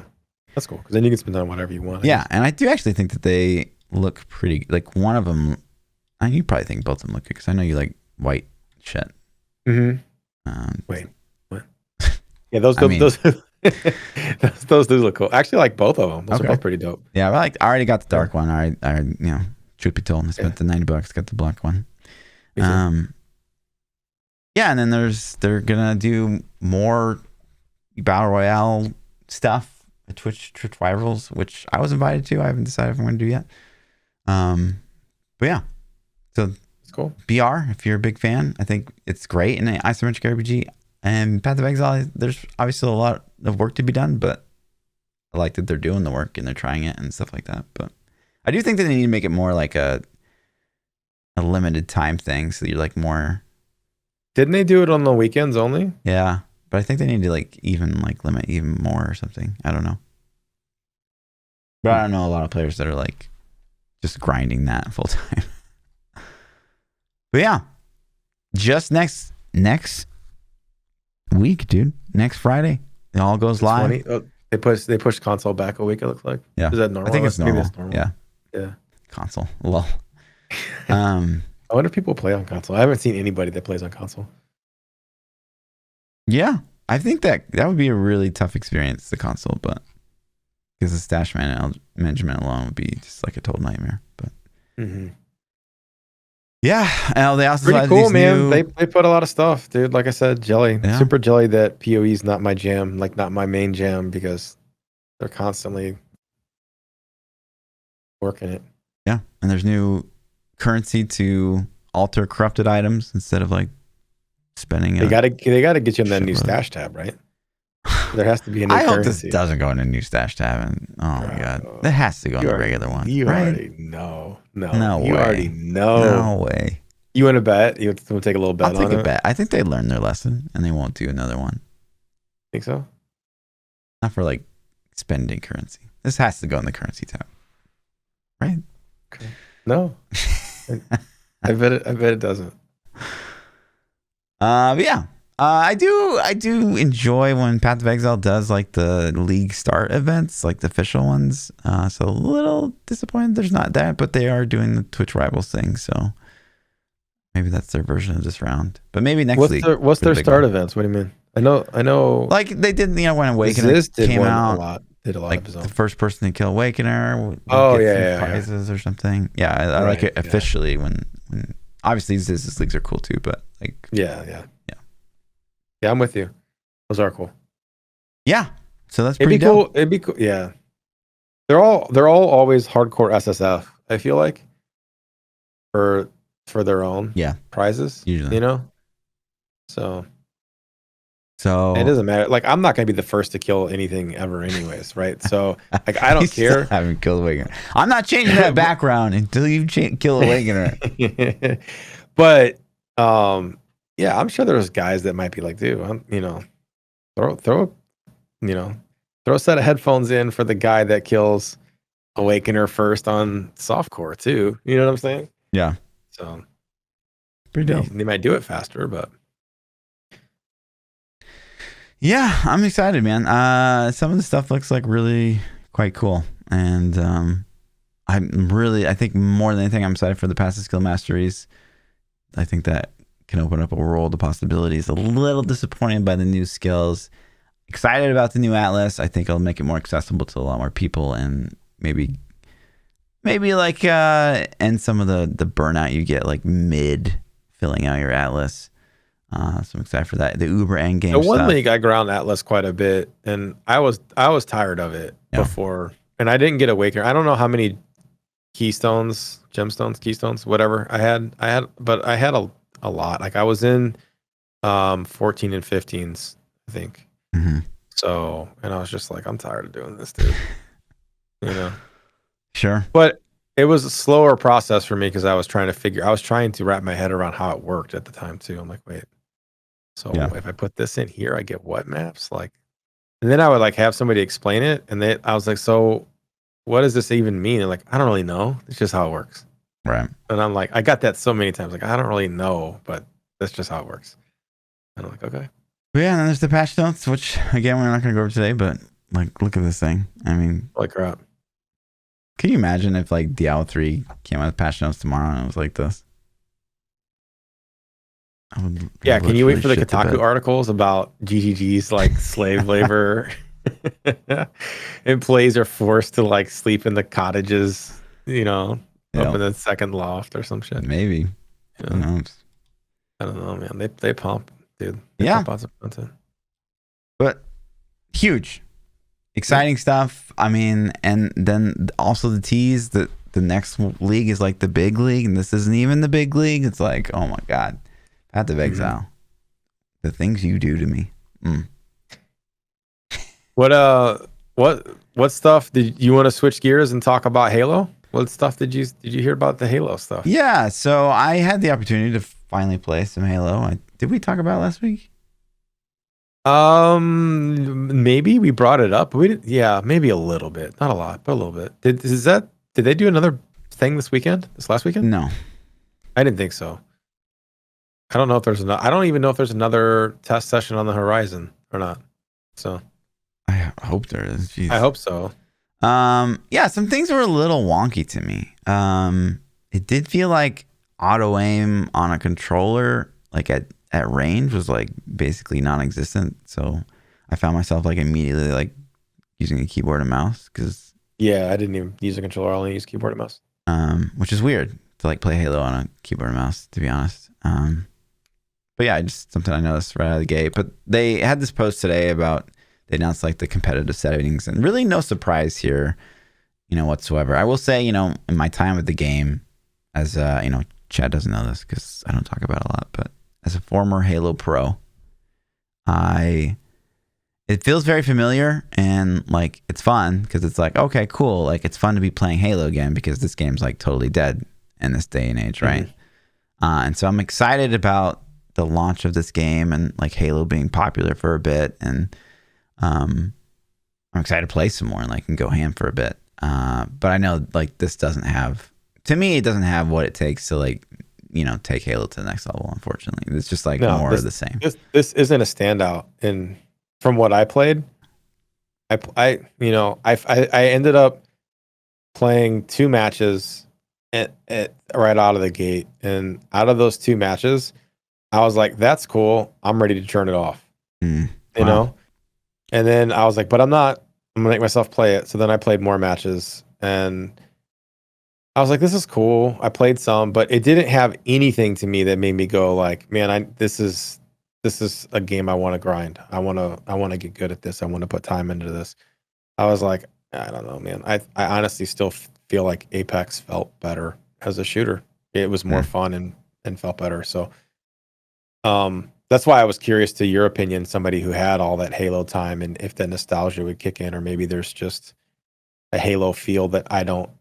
that's cool. Because then you can spend on whatever you want. Yeah. And I do actually think that they look pretty, like one of them, you probably think both of them look good because I know you like white shit. Wait, what? Yeah, those do look cool. Actually, like both of them. Those are both pretty dope. Yeah, I already got the dark one. I truth be told, I spent the $90, got the black one. Yeah, and then they're gonna do more battle royale stuff at Twitch Rivals, which I was invited to. I haven't decided if I'm gonna do yet. But yeah, so it's cool. BR, if you're a big fan, I think it's great in an isometric RPG. And Path of Exile, there's obviously a lot of work to be done, but I like that they're doing the work and they're trying it and stuff like that. But I do think that they need to make it more like a limited time thing, so you're like more. Didn't they do it on the weekends only? Yeah, but I think they need to like limit even more or something. I don't know. But I don't know a lot of players that are like just grinding that full time. But yeah, just next week, dude. Next Friday, it all goes live. They pushed console back a week. It looks like. Yeah, is that normal? I think it's normal. Yeah. Console. Lol. I wonder if people play on console. I haven't seen anybody that plays on console. Yeah, I think that would be a really tough experience, the console, but because the stash management alone would be just like a total nightmare. But yeah, and they also pretty cool, man. They put a lot of stuff, dude. Like I said, jelly, super jelly that POE is not my jam, like not my main jam, because they're constantly working it. Yeah, and there's new currency to alter corrupted items instead of like spending. They gotta get you in that new stash tab, right? There has to be a new currency. Hope this doesn't go in a new stash tab. And my god, that has to go in the regular one. You already know. No way. You already know. No way. You want to bet? You want to take a little bet? I'll take a bet. I think they learned their lesson and they won't do another one. Think so? Not for like spending currency. This has to go in the currency tab, right? Okay. No. I bet it doesn't. But yeah, I do enjoy when Path of Exile does like the league start events, like the official ones. So a little disappointed there's not that, but they are doing the Twitch Rivals thing. So maybe that's their version of this round. But maybe next league. What's their start events? What do you mean? I know. Like they did, when Awakener came out. Did a lot like of episodes. The first person to kill Awakener. Prizes or something. Yeah, I like it officially when obviously these leagues are cool too, but like yeah, I'm with you. Those are cool. Yeah, so that's pretty cool. It'd be cool. Yeah, they're all always hardcore SSF. I feel like for their own prizes. Usually, So it doesn't matter. Like I'm not gonna be the first to kill anything ever, anyways, right? So like I don't care. I haven't killed Awakener. I'm not changing that background until you kill Awakener. But I'm sure there's guys that might be like, dude, throw Throw a set of headphones in for the guy that kills Awakener first on softcore too. You know what I'm saying? Yeah. So Pretty dope. they might do it faster, but Yeah, I'm excited, man. Some of the stuff looks like really quite cool. And I think more than anything, I'm excited for the Passive Skill Masteries. I think that can open up a world of possibilities. A little disappointed by the new skills. Excited about the new Atlas. I think it'll make it more accessible to a lot more people, and maybe like end some of the burnout you get like mid filling out your Atlas. So I'm excited for that. The Uber endgame the one stuff. league I ground Atlas quite a bit, and I was tired of it before, and I didn't get Awakener. I don't know how many keystones, gemstones, keystones, whatever I had, but I had a lot. Like I was in 14 and 15s, I think. Mm-hmm. So, and I was just like, I'm tired of doing this, dude. You know. Sure. But it was a slower process for me because I was trying to wrap my head around how it worked at the time too. I'm like, wait, so if I put this in here, I get what maps? Like, and then I would like have somebody explain it, and I was like, so what does this even mean? And like, I don't really know. It's just how it works. Right. And I'm like, I got that so many times. Like, I don't really know, but that's just how it works. And I'm like, okay. Yeah, and then there's the patch notes, which again we're not going to go over today, but like, look at this thing. I mean, Holy crap! Can you imagine if like Diablo 3 came out with patch notes tomorrow and it was like this? Yeah, can you wait for the Kotaku articles about GGG's like slave labor? Employees are forced to like sleep in the cottages, up in the second loft or some shit. Maybe. Who knows? I don't know, man. They pump, dude. They Yeah. pump lots of content. But huge. Exciting stuff. I mean, and then also the tease that the next league is like the big league, and this isn't even the big league. It's like, oh my God. Path of Exile. The things you do to me. What stuff did you want to switch gears and talk about Halo? What stuff did you hear about the Halo stuff? Yeah, so I had the opportunity to finally play some Halo. Did we talk about it last week? Maybe we brought it up. We did, yeah, maybe a little bit, not a lot, but a little bit. Did they do another thing this last weekend? No, I didn't think so. I don't know if I don't even know if there's another test session on the horizon or not. So I hope there is. Jeez. I hope so. Yeah, some things were a little wonky to me. It did feel like auto aim on a controller, like at range, was like basically non-existent. So I found myself like immediately like using a keyboard and mouse because I didn't even use a controller. I only use keyboard and mouse. Which is weird to like play Halo on a keyboard and mouse, to be honest. But yeah, just something I noticed right out of the gate. But they had this post today about they announced like the competitive settings, and really no surprise here, whatsoever. I will say, in my time with the game, as Chad doesn't know this because I don't talk about it a lot, but as a former Halo pro, it feels very familiar, and like it's fun because it's like, okay, cool, like it's fun to be playing Halo again because this game's like totally dead in this day and age, right? And so I'm excited about the launch of this game and like Halo being popular for a bit, and I'm excited to play some more and like can go ham for a bit. But I know like this doesn't have, to me, it doesn't have what it takes to like, take Halo to the next level. Unfortunately, it's just like more of the same. This isn't a standout. And from what I played, I ended up playing 2 matches at right out of the gate, and out of those 2 matches, I was like, that's cool. I'm ready to turn it off. You know? And then I was like, but I'm not. I'm gonna make myself play it. So then I played more matches, and I was like, this is cool. I played some, but it didn't have anything to me that made me go like, man, this is a game I want to grind. I want to get good at this. I want to put time into this. I was like, I don't know, man. I honestly still feel like Apex felt better as a shooter. It was more fun and felt better. So that's why I was curious to your opinion, somebody who had all that Halo time, and if the nostalgia would kick in, or maybe there's just a Halo feel that I don't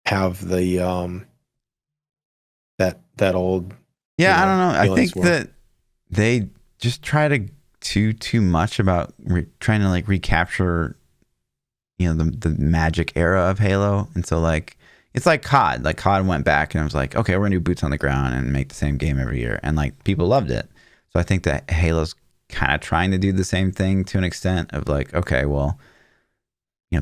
have the that old. Yeah, I don't know. I think for. that they just try to do too much about trying to like recapture the magic era of Halo. And so like it's like COD. Like COD went back and I was like, okay, we're gonna do boots on the ground and make the same game every year, and like people loved it. So I think that Halo's kind of trying to do the same thing to an extent of like, okay, well,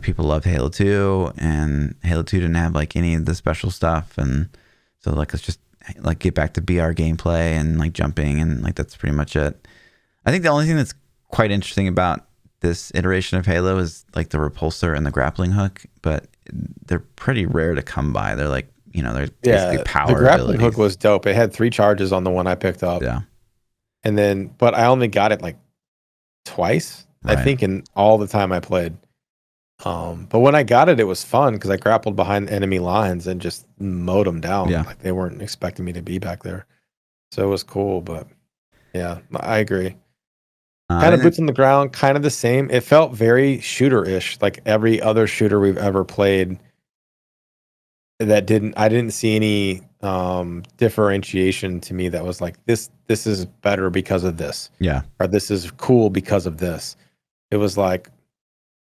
people love Halo 2, and Halo 2 didn't have like any of the special stuff, and so like let's just like get back to BR gameplay and like jumping, and like that's pretty much it. I think the only thing that's quite interesting about this iteration of Halo is like the repulsor and the grappling hook, but they're pretty rare to come by. They're like, they're basically power the grappling abilities. hook was dope. It had 3 charges on the one I picked up. Yeah. And then, but I only got it like twice, Right. I think, in all the time I played. But when I got it, it was fun because I grappled behind enemy lines and just mowed them down. Yeah. Like they weren't expecting me to be back there. So it was cool, but yeah, I agree. Kind of boots on the ground, kind of the same. It felt very shooter-ish, like every other shooter we've ever played. I didn't see any differentiation to me that was like this is better because of this. Yeah. Or this is cool because of this. It was like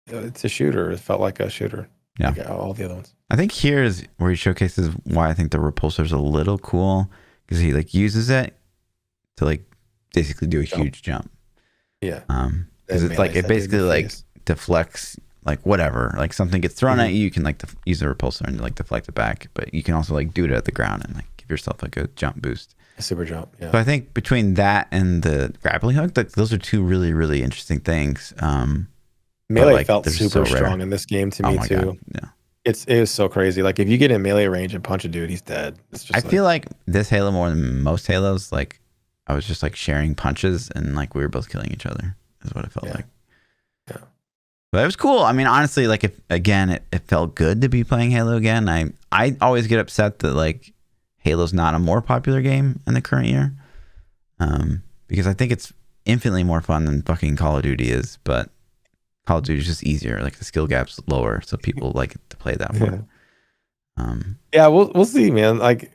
it's a shooter. It felt like a shooter. Yeah. Like all the other ones. I think here is where he showcases why I think the repulsor's a little cool, because he like uses it to like basically do a huge jump. Yeah. Because it's like it basically like deflects like whatever, like something gets thrown at you, you can like use the repulsor and like deflect it back, but you can also like do it at the ground and like give yourself like a jump boost. A super jump. Yeah. So I think between that and the grappling hook, like those are two really, really interesting things. Melee like, felt they're super so strong in this game to me too. God. Yeah. It is so crazy. Like if you get in melee range and punch a dude, he's dead. It's just I feel like this Halo more than most Halos, like I was just like sharing punches and like we were both killing each other is what it felt like. Yeah. But it was cool. I mean, honestly, like if again, it felt good to be playing Halo again. I always get upset that like Halo's not a more popular game in the current year. Because I think it's infinitely more fun than fucking Call of Duty is, but Call of Duty is just easier. Like the skill gap's lower, so people like to play that more. Yeah, we'll see, man. Like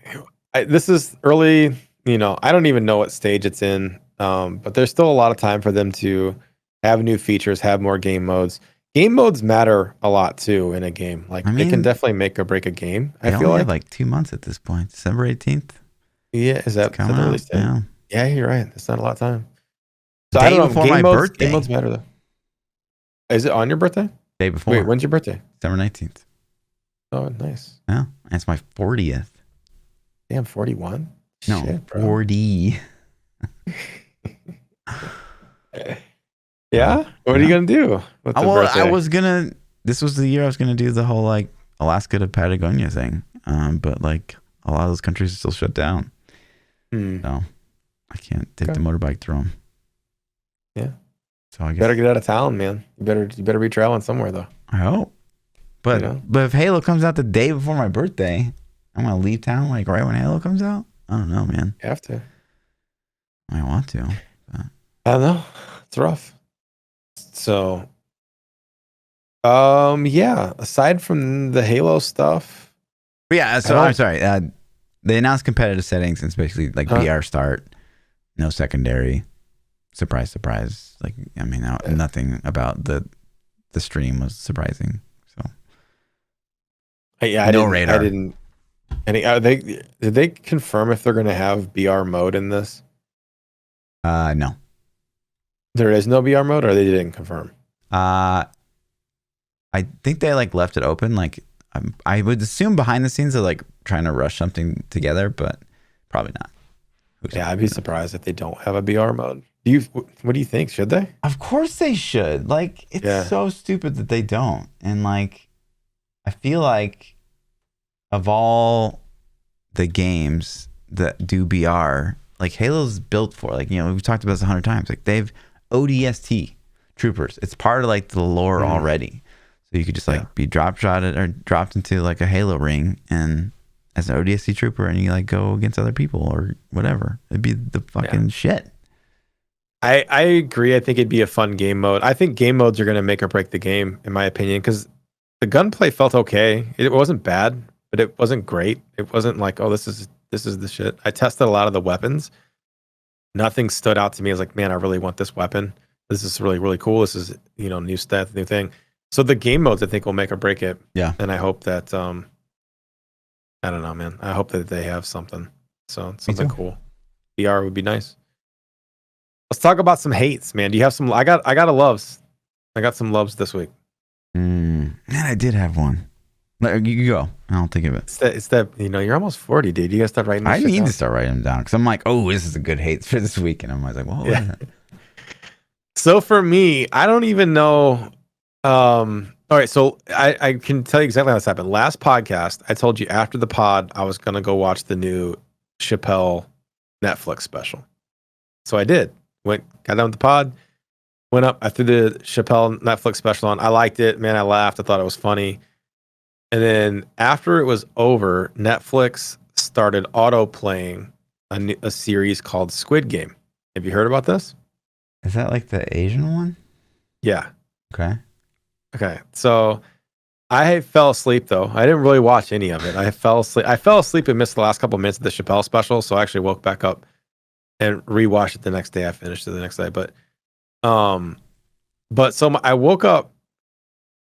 this is early, I don't even know what stage it's in. But there's still a lot of time for them to have new features, have more game modes. Game modes matter a lot too in a game. Like they can definitely make or break a game. I feel have like 2 months at this point. December 18th. Yeah, is that the release date? Yeah, you're right. That's not a lot of time. So Day before my birthday. Game modes matter though. Is it on your birthday? Day before. Wait, when's your birthday? December 19th. Oh, nice. Yeah, it's my 40th. Damn, 41? No, shit, 40. Yeah? What are you going to do with the birthday? This was the year I was going to do the whole like Alaska to Patagonia thing. But like a lot of those countries are still shut down. So I can't take the motorbike through them. Yeah. So I guess better get out of town, man. You better be traveling somewhere though. I hope. But if Halo comes out the day before my birthday, I'm gonna leave town like right when Halo comes out. I don't know, man. You have to. I want to. But. I don't know. It's rough. So, yeah. Aside from the Halo stuff, yeah. So I'm sorry. They announced competitive settings, and it's basically like BR start, no secondary. Surprise, surprise. Like I mean, nothing about the stream was surprising. So I didn't. Did they confirm if they're going to have BR mode in this? No. There is no BR mode, or they didn't confirm. I think they like left it open. Like I would assume behind the scenes they're like trying to rush something together, but probably not. I'd be surprised if they don't have a BR mode. What do you think? Should they? Of course they should. Like it's so stupid that they don't. And like I feel like of all the games that do BR, like Halo's built for, like, we've talked about this 100 times. Like they've ODST troopers. It's part of like the lore already. So you could just like be dropped into like a Halo ring and as an ODST trooper, and you like go against other people or whatever. It'd be the fucking shit. I agree. I think it'd be a fun game mode. I think game modes are going to make or break the game, in my opinion, because the gunplay felt okay. It wasn't bad, but it wasn't great. It wasn't like, oh, this is the shit. I tested a lot of the weapons. Nothing stood out to me as like, man, I really want this weapon. This is really, really cool. This is, new stat, new thing. So the game modes, I think, will make or break it. Yeah. And I hope that I don't know, man. I hope that they have something. So something cool. VR would be nice. Let's talk about some hates, man. Do you have some? I got a loves. I got some loves this week. Man, I did have one. You go. I don't think of it. It's that you're almost 40, dude. You gotta start writing. I need to start writing them down because I'm like, oh, this is a good hate for this week, and I'm always like, well, yeah. So for me, I don't even know. All right, so I can tell you exactly how this happened. Last podcast, I told you after the pod, I was gonna go watch the new Chappelle Netflix special. So I did. Got done with the pod, went up. I threw the Chappelle Netflix special on. I liked it, man. I laughed. I thought it was funny. And then after it was over, Netflix started auto playing a series called Squid Game. Have you heard about this? Is that like the Asian one? Yeah. Okay. So I fell asleep though. I didn't really watch any of it. I fell asleep and missed the last couple of minutes of the Chappelle special. So I actually woke back up and rewatched it the next day. I finished it the next day, but I woke up.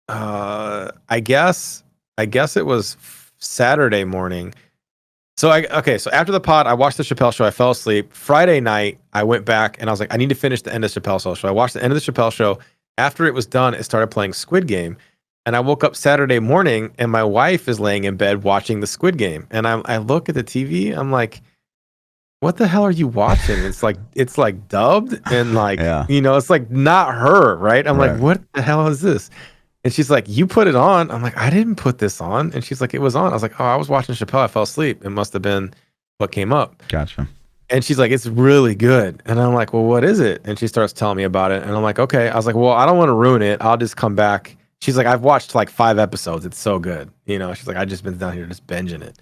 I guess it was Saturday morning. So after the pod, I watched the Chappelle show. I fell asleep. Friday night, I went back and I was like, I need to finish the end of Chappelle show. So I watched the end of the Chappelle show. After it was done, it started playing Squid Game. And I woke up Saturday morning and my wife is laying in bed watching the Squid Game. And I look at the TV. I'm like, what the hell are you watching? It's like dubbed and like, it's like not her, right? I'm like, what the hell is this? And she's like, you put it on. I'm like, I didn't put this on. And she's like, it was on. I was like, oh, I was watching Chappelle. I fell asleep. It must have been what came up. Gotcha. And she's like, it's really good. And I'm like, well, what is it? And she starts telling me about it. And I'm like, okay. I was like, well, I don't want to ruin it. I'll just come back. She's like, I've watched like 5 episodes. It's so good. She's like, I just been down here just binging it.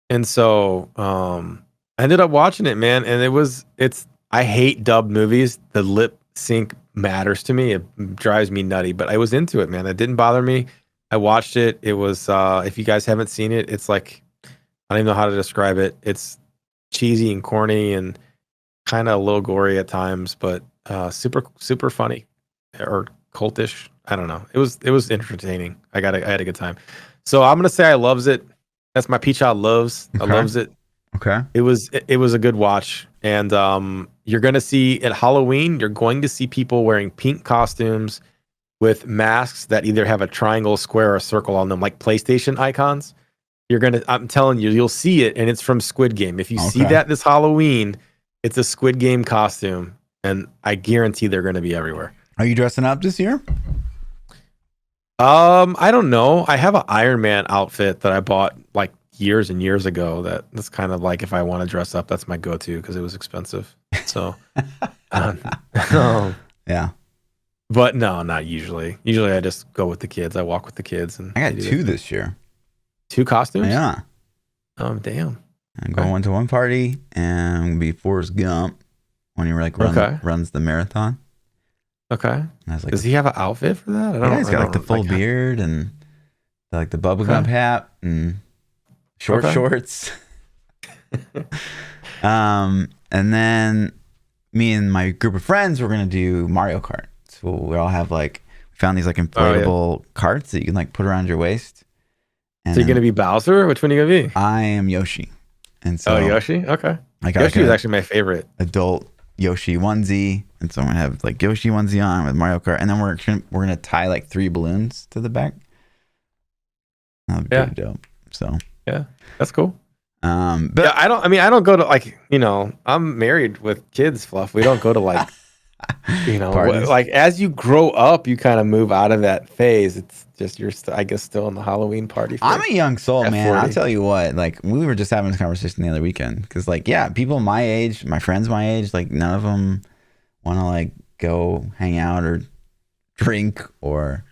And so I ended up watching it, man. And I hate dubbed movies. The lip sync matters to me. It drives me nutty, but I was into it, man. It didn't bother me. I watched it. It was if you guys haven't seen it, it's like, I don't even know how to describe it. It's cheesy and corny and kind of a little gory at times, but super funny or cultish. I don't know. It was entertaining. I had a good time. So I'm gonna say I loves it. That's my PChild loves. Okay. I loves it. Okay. It was a good watch. And you're going to see at Halloween, you're going to see people wearing pink costumes with masks that either have a triangle, square, or circle on them, like PlayStation icons. I'm telling you, you'll see it, and it's from Squid Game. If you see that this Halloween, it's a Squid Game costume, and I guarantee they're going to be everywhere. Are you dressing up this year? I don't know. I have an Iron Man outfit that I bought like years and years ago. That's kind of like, if I want to dress up, that's my go-to because it was expensive. So, yeah. But no, not usually. Usually I just go with the kids. I walk with the kids. And I got 2 this year. 2 costumes? Yeah. Oh, damn. I'm going to one party and I'm gonna be Forrest Gump when he runs the marathon. Okay. Like, does he have an outfit for that? He's got like the full beard and like the bubblegum hat and shorts. And then me and my group of friends, we're gonna do Mario Kart. So we all have we found these like inflatable carts that you can like put around your waist. And so you're gonna be Bowser? Which one are you gonna be? I am Yoshi. And so Yoshi? Okay. Yoshi is actually my favorite. Adult Yoshi onesie. And so I'm gonna have like Yoshi onesie on with Mario Kart. And then we're gonna tie like 3 balloons to the back. That'll be pretty dope. So yeah, that's cool. But yeah, I don't go to I'm married with kids, Fluff. We don't go to like as you grow up, you kind of move out of that phase. It's just you're I guess still in the Halloween party phase. I'm a young soul, man. 40. I'll tell you what, we were just having this conversation the other weekend because people my age, my friends my age, none of them want to go hang out or drink or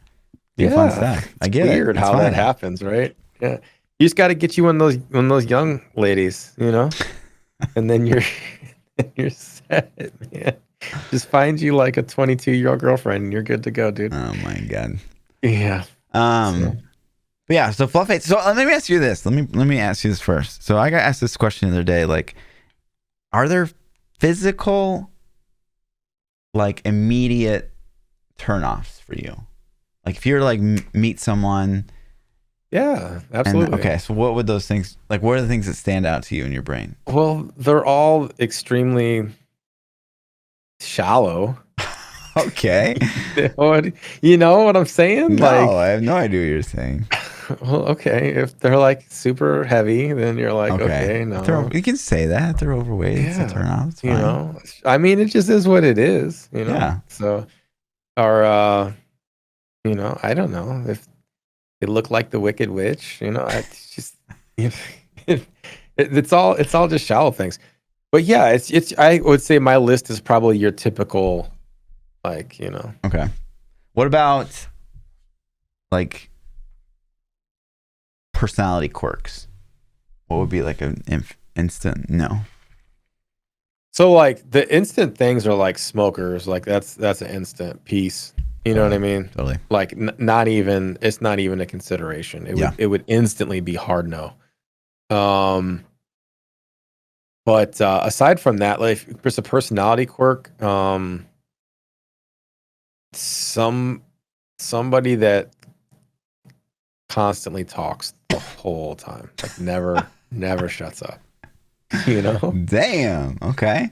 do fun stuff. I get weird how that happens, right? Yeah. You just got to get you one of those young ladies, and then you're set, man. Just find you like a 22-year-old girlfriend, and you're good to go, dude. Oh my god. Yeah. But yeah. So Fluff hates. So let me ask you this. Let me ask you this first. So I got asked this question the other day. Are there physical, immediate turnoffs for you? Like if you're like meet someone. Yeah, And absolutely. okay, so what would those things like? What are the things that stand out to you in your brain? Well, they're all extremely shallow. Okay. You know what I'm saying? No, I Like, have no idea what you're saying. well, okay, if they're like super heavy, then you're like, Okay. okay, If they're, no. you can say that. If they're overweight, it's a Yeah, turn off. It's you fine. know. I mean, it just is what it is, you know. Yeah. So, or you know, I don't know if they look like the Wicked Witch, you know. It's just, you know, it's all just shallow things. But yeah, it's. I would say my list is probably your typical, like, you know. Okay. What about like personality quirks? What would be like an instant no? So like the instant things are like smokers, like that's an instant piece. You know what I mean? Totally. Like not even it's not even a consideration. Yeah. It would instantly be hard no. Um, but aside from that, like if there's a personality quirk, somebody that constantly talks the whole time, like never shuts up. You know? Damn. Okay.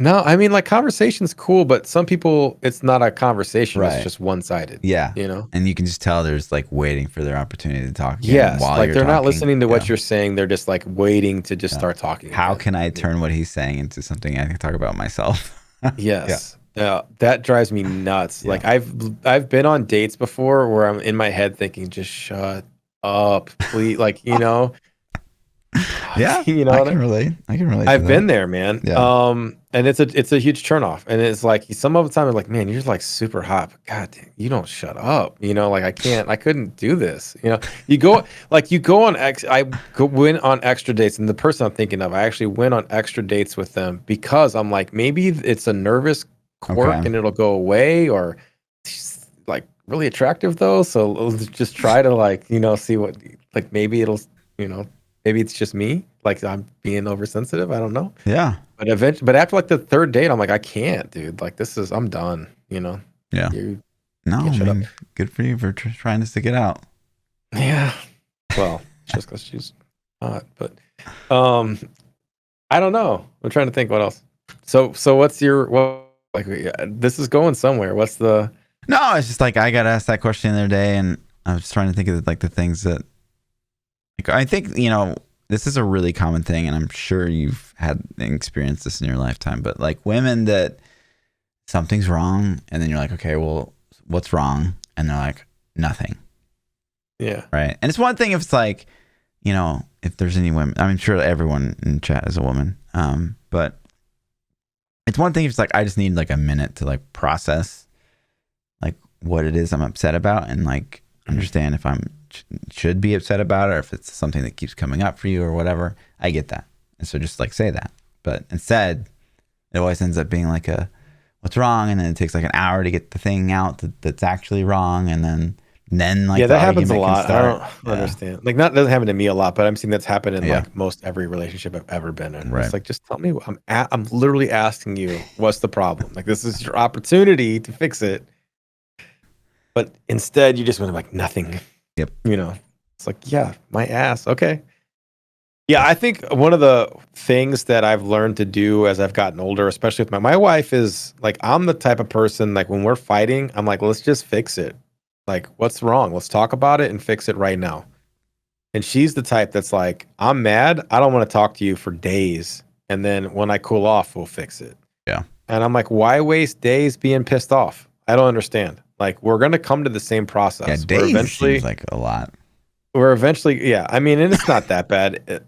No, I mean like conversation's cool, but some people it's not a conversation, it's Right. just one-sided. Yeah. You know? And you can just tell there's like waiting for their opportunity to talk again Yes, while like you're they're talking. not listening to what Yeah. you're saying, they're just like waiting to just Yeah. start talking How again. can I turn what he's saying into something I can talk about myself? Yes. Yeah, that drives me nuts. Yeah. Like I've been on dates before where I'm in my head thinking, just shut up, please. Like, you know, Yeah. you know I what can relate. I can relate to I've that. been there, man. Yeah. And it's a huge turnoff. And it's like some of the time I'm like, man, you're like super hot, but god damn, you don't shut up. You know, like I couldn't do this. You know, you go on went on extra dates, and the person I'm thinking of, I actually went on extra dates with them because I'm like, maybe it's a nervous quirk Okay. and it'll go away, or she's like really attractive though. So let's just try to like, you know, see what like maybe it'll, you know, maybe it's just me. Like I'm being oversensitive. I don't know. Yeah. But after like the third date, I'm like, I can't, dude. Like I'm done. You know. Yeah. You No, can't I shut up. mean, good for you for trying to stick it out. Yeah. Well, just because she's hot, but I don't know. I'm trying to think what else. So what's your like? Yeah, this is going somewhere. What's the? No, it's just like I got asked that question the other day, and I was trying to think of like the things that, like, I think, you know, this is a really common thing, and I'm sure you've had experienced this in your lifetime. But like women that something's wrong, and then you're like, okay, well, what's wrong? And they're like, nothing. Yeah. Right. And it's one thing if it's like, you know, if there's any women, I'm sure everyone in chat is a woman. But it's one thing if it's like, I just need like a minute to like process like what it is I'm upset about, and like understand if I'm should be upset about it, or if it's something that keeps coming up for you or whatever. I get that. And so just like say that. But instead, it always ends up being like a, what's wrong? And then it takes like an hour to get the thing out that's actually wrong. And then like Yeah, the that happens a argument can lot. start. I don't understand. Like, not doesn't happen to me a lot, but I'm seeing that's happened in Yeah. like most every relationship I've ever been in. Right. It's like, just tell me. I'm literally asking you, what's the problem? Like, this is your opportunity to fix it, but instead you just went like nothing. Yep. You know, it's like, yeah, my ass. Okay. Yeah, I think one of the things that I've learned to do as I've gotten older, especially with my wife, is like I'm the type of person like when we're fighting, I'm like, let's just fix it. Like, what's wrong? Let's talk about it and fix it right now. And she's the type that's like, I'm mad. I don't want to talk to you for days. And then when I cool off, we'll fix it. Yeah. And I'm like, why waste days being pissed off? I don't understand. Like, we're going to come to the same process. Yeah, days seems like a lot. We're eventually, yeah. I mean, and it's not that bad,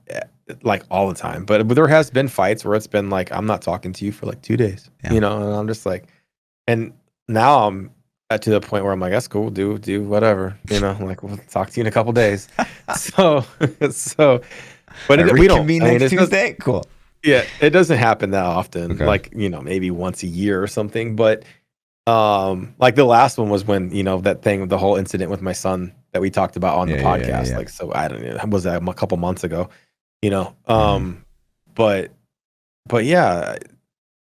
like all the time. But there has been fights where it's been like, I'm not talking to you for like 2 days, Yeah. you know. And I'm just like, and now I'm to the point where I'm like, that's cool, do whatever, you know. Like, we'll talk to you in a couple days. so, but we don't. Reconvene next Tuesday. Cool. Yeah, it doesn't happen that often. Okay. Like, you know, maybe once a year or something. But like the last one was when, you know, that thing, the whole incident with my son that we talked about on the podcast. Yeah. Like, so I don't know, was that a couple months ago, you know? But yeah,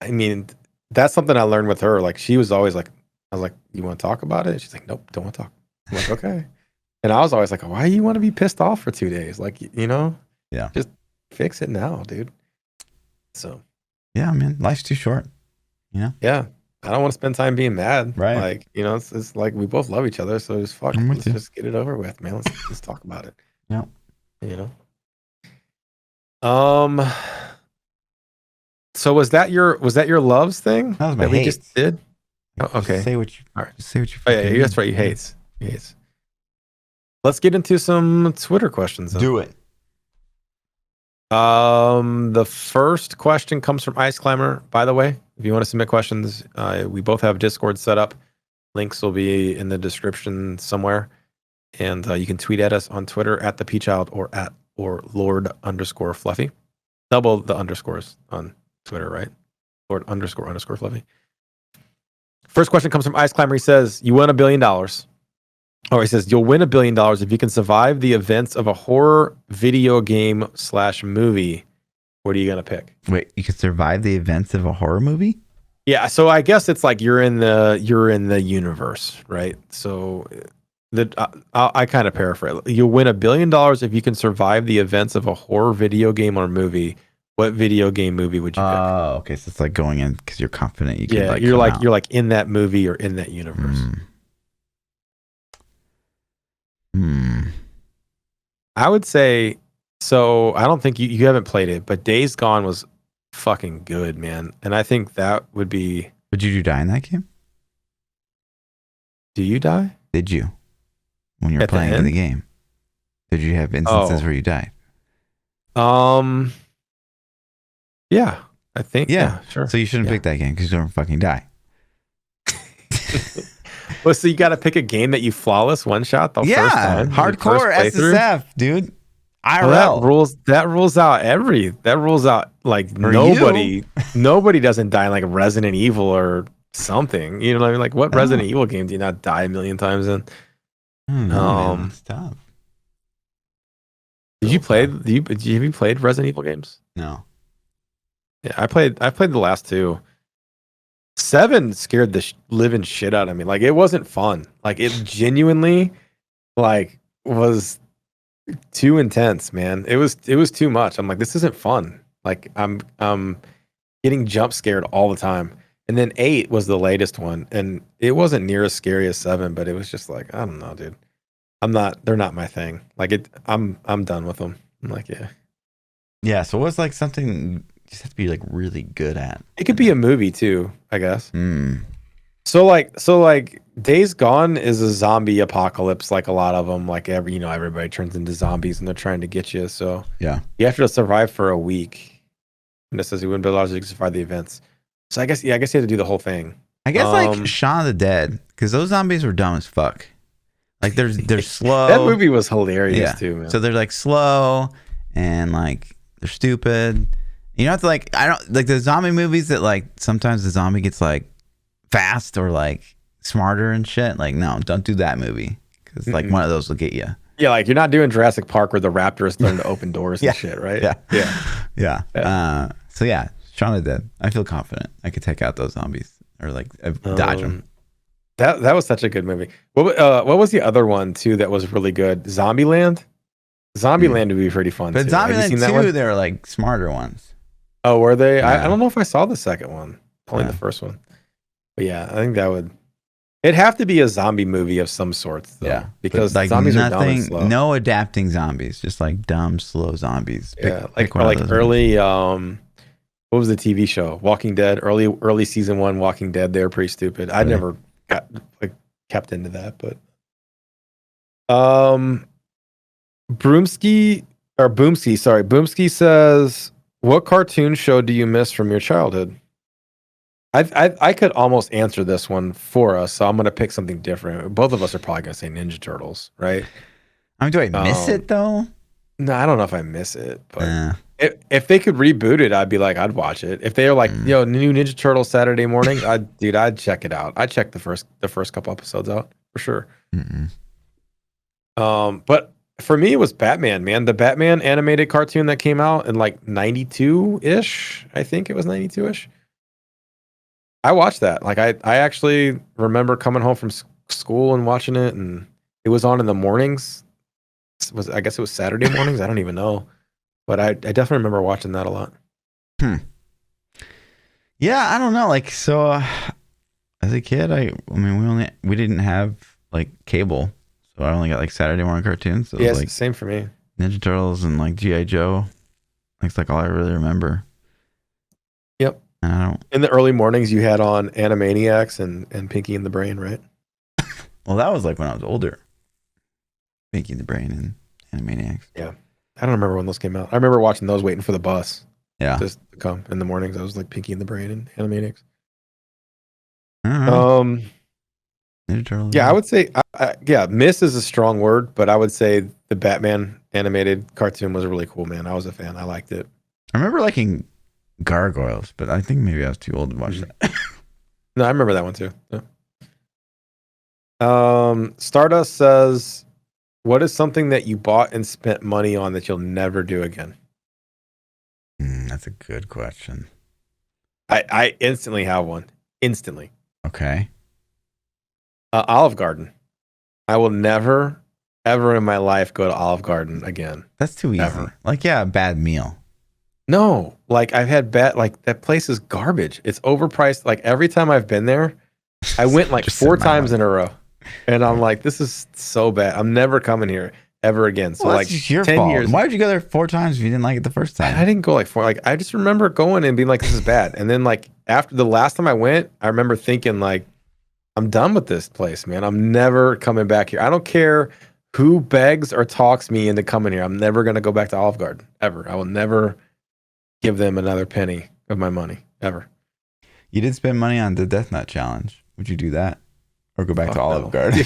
I mean, that's something I learned with her. Like, she was always like, I was like, you want to talk about it? She's like, nope, don't want to talk. I'm like, okay. And I was always like, why do you want to be pissed off for 2 days? Like, Yeah. just fix it now, dude. So, Yeah, man, life's too short. yeah, I don't want to spend time being mad. Right. Like, it's like we both love each other. So just fuck, I'm with let's you. just get it over with, man. Let's talk about it. Yeah. So was that your loves thing That was my we hates. just did? Oh, Just okay. say what you. All right. Just say what you. Oh, yeah, fucking that's mean. right. He hates. Let's get into some Twitter questions. Then. Do it. The first question comes from Ice Climber. By the way, if you want to submit questions, we both have Discord set up. Links will be in the description somewhere, and you can tweet at us on Twitter at ThaPChild or Lord_Fluffy. Double the underscores on Twitter, right? Lord__Fluffy. First question comes from Ice Climber. He says, "You win $1 billion." Or he says, "You'll win $1 billion if you can survive the events of a horror video game / movie. What are you gonna pick?" Wait, you could survive the events of a horror movie? Yeah, so I guess it's like you're in the universe, right? So I kind of paraphrase. You'll win $1 billion if you can survive the events of a horror video game or movie. What video game movie would you pick? Oh, okay. So it's like going in because you're confident you can. Yeah, like you're come like out. you're like in that movie or in that universe. I would say so. I don't think you haven't played it, but Days Gone was fucking good, man. And I think that would be. Did you die in that game? Do you die? Did you? When you're At the playing end? the game, did you have instances where you died? Yeah, I think. Yeah, sure. So you shouldn't pick that game because you don't fucking die. Well, so you got to pick a game that you flawless one shot the first time. Hardcore SSF, dude. IRL. Well, that rules out like For nobody doesn't die in like Resident Evil or something. You know what I mean? Like what Resident Evil game do you not die 1,000,000 times in? Man, that's tough. Have you played Resident Evil games? No. Yeah, I played the last 2. 7 scared the living shit out of me. Like it wasn't fun. Like it genuinely like was too intense, man. It was too much. I'm like, this isn't fun. Like I'm getting jump scared all the time. And then 8 was the latest one, and it wasn't near as scary as 7, but it was just like, I don't know, dude. They're not my thing. Like I'm done with them. I'm like, yeah. Yeah, so what's like something you just have to be like really good at? It could be a movie too, I guess. So like Days Gone is a zombie apocalypse, like a lot of them. Like everybody turns into zombies and they're trying to get you. So yeah, you have to survive for a week. And it says you wouldn't be allowed to survive the events. So I guess you have to do the whole thing. I guess like Shaun of the Dead, because those zombies were dumb as fuck. Like they're slow. That movie was hilarious too, man. So they're like slow and like they're stupid. You know, it's like I don't like the zombie movies that like sometimes the zombie gets like fast or like smarter and shit. Like no, don't do that movie because like one of those will get you. Yeah, like you're not doing Jurassic Park where the raptors learn to open doors and shit, right? Yeah. So yeah, Shaun of the Dead. I feel confident I could take out those zombies or like dodge them. That was such a good movie. What was the other one too that was really good? Zombieland. Zombieland would be pretty fun. But too. Zombieland 2, they're like smarter ones. Oh, were they? Yeah. I don't know if I saw the second one. Only the first one. But yeah, I think that would. It'd have to be a zombie movie of some sort, though. Yeah, because like zombies are dumb and slow. No adapting zombies, just like dumb, slow zombies. Pick early. What was the TV show? Walking Dead. Early season 1. Walking Dead. They were pretty stupid. I never got kept into that, but Boomski says, "What cartoon show do you miss from your childhood?" I could almost answer this one for us, so I'm gonna pick something different. Both of us are probably gonna say Ninja Turtles, right? I mean, do I miss it though? No, I don't know if I miss it, but if they could reboot it, I'd be like, I'd watch it. If they were like, new Ninja Turtles Saturday morning, I'd check it out. I'd check the first couple episodes out for sure. But for me, it was Batman, man. The Batman animated cartoon that came out in like 92-ish. I think it was 92-ish. I watched that. Like I actually remember coming home from school and watching it, and it was on in the mornings. I guess it was Saturday mornings. I don't even know, but I definitely remember watching that a lot. Yeah, I don't know. Like, so as a kid, I mean, we didn't have like cable, so I only got like Saturday morning cartoons. So it was, like, same for me. Ninja Turtles and like GI Joe. That's like all I really remember. Yep. And I don't. In the early mornings, you had on Animaniacs and Pinky and the Brain, right? Well, that was like when I was older. Pinky the Brain and Animaniacs. Yeah. I don't remember when those came out. I remember watching those, waiting for the bus Yeah. just to come in the mornings. I was like Pinky and the Brain and Animaniacs. Ninja Turtles. Yeah, I would say, yeah, miss is a strong word, but I would say the Batman animated cartoon was really cool, man. I was a fan. I liked it. I remember liking Gargoyles, but I think maybe I was too old to watch that. No, I remember that one too. Yeah. Stardust says, what is something that you bought and spent money on that you'll never do again? That's a good question. I instantly have one. Instantly. Okay. Olive Garden. I will never, ever in my life go to Olive Garden again. That's too easy. Ever. Like, yeah, a bad meal. No, like I've had like that place is garbage. It's overpriced. Like every time I've been there, I went like 4 times in a row. And I'm like, this is so bad. I'm never coming here ever again. So well, like that's your 10 fault. years. Why did you go there 4 times if you didn't like it the first time? I didn't go like 4. Like I just remember going and being like, this is bad. And then like after the last time I went, I remember thinking like, I'm done with this place, man. I'm never coming back here. I don't care who begs or talks me into coming here. I'm never going to go back to Olive Garden ever. I will never give them another penny of my money ever. You did spend money on the Death Nut Challenge. Would you do that? Or go back to Olive Garden?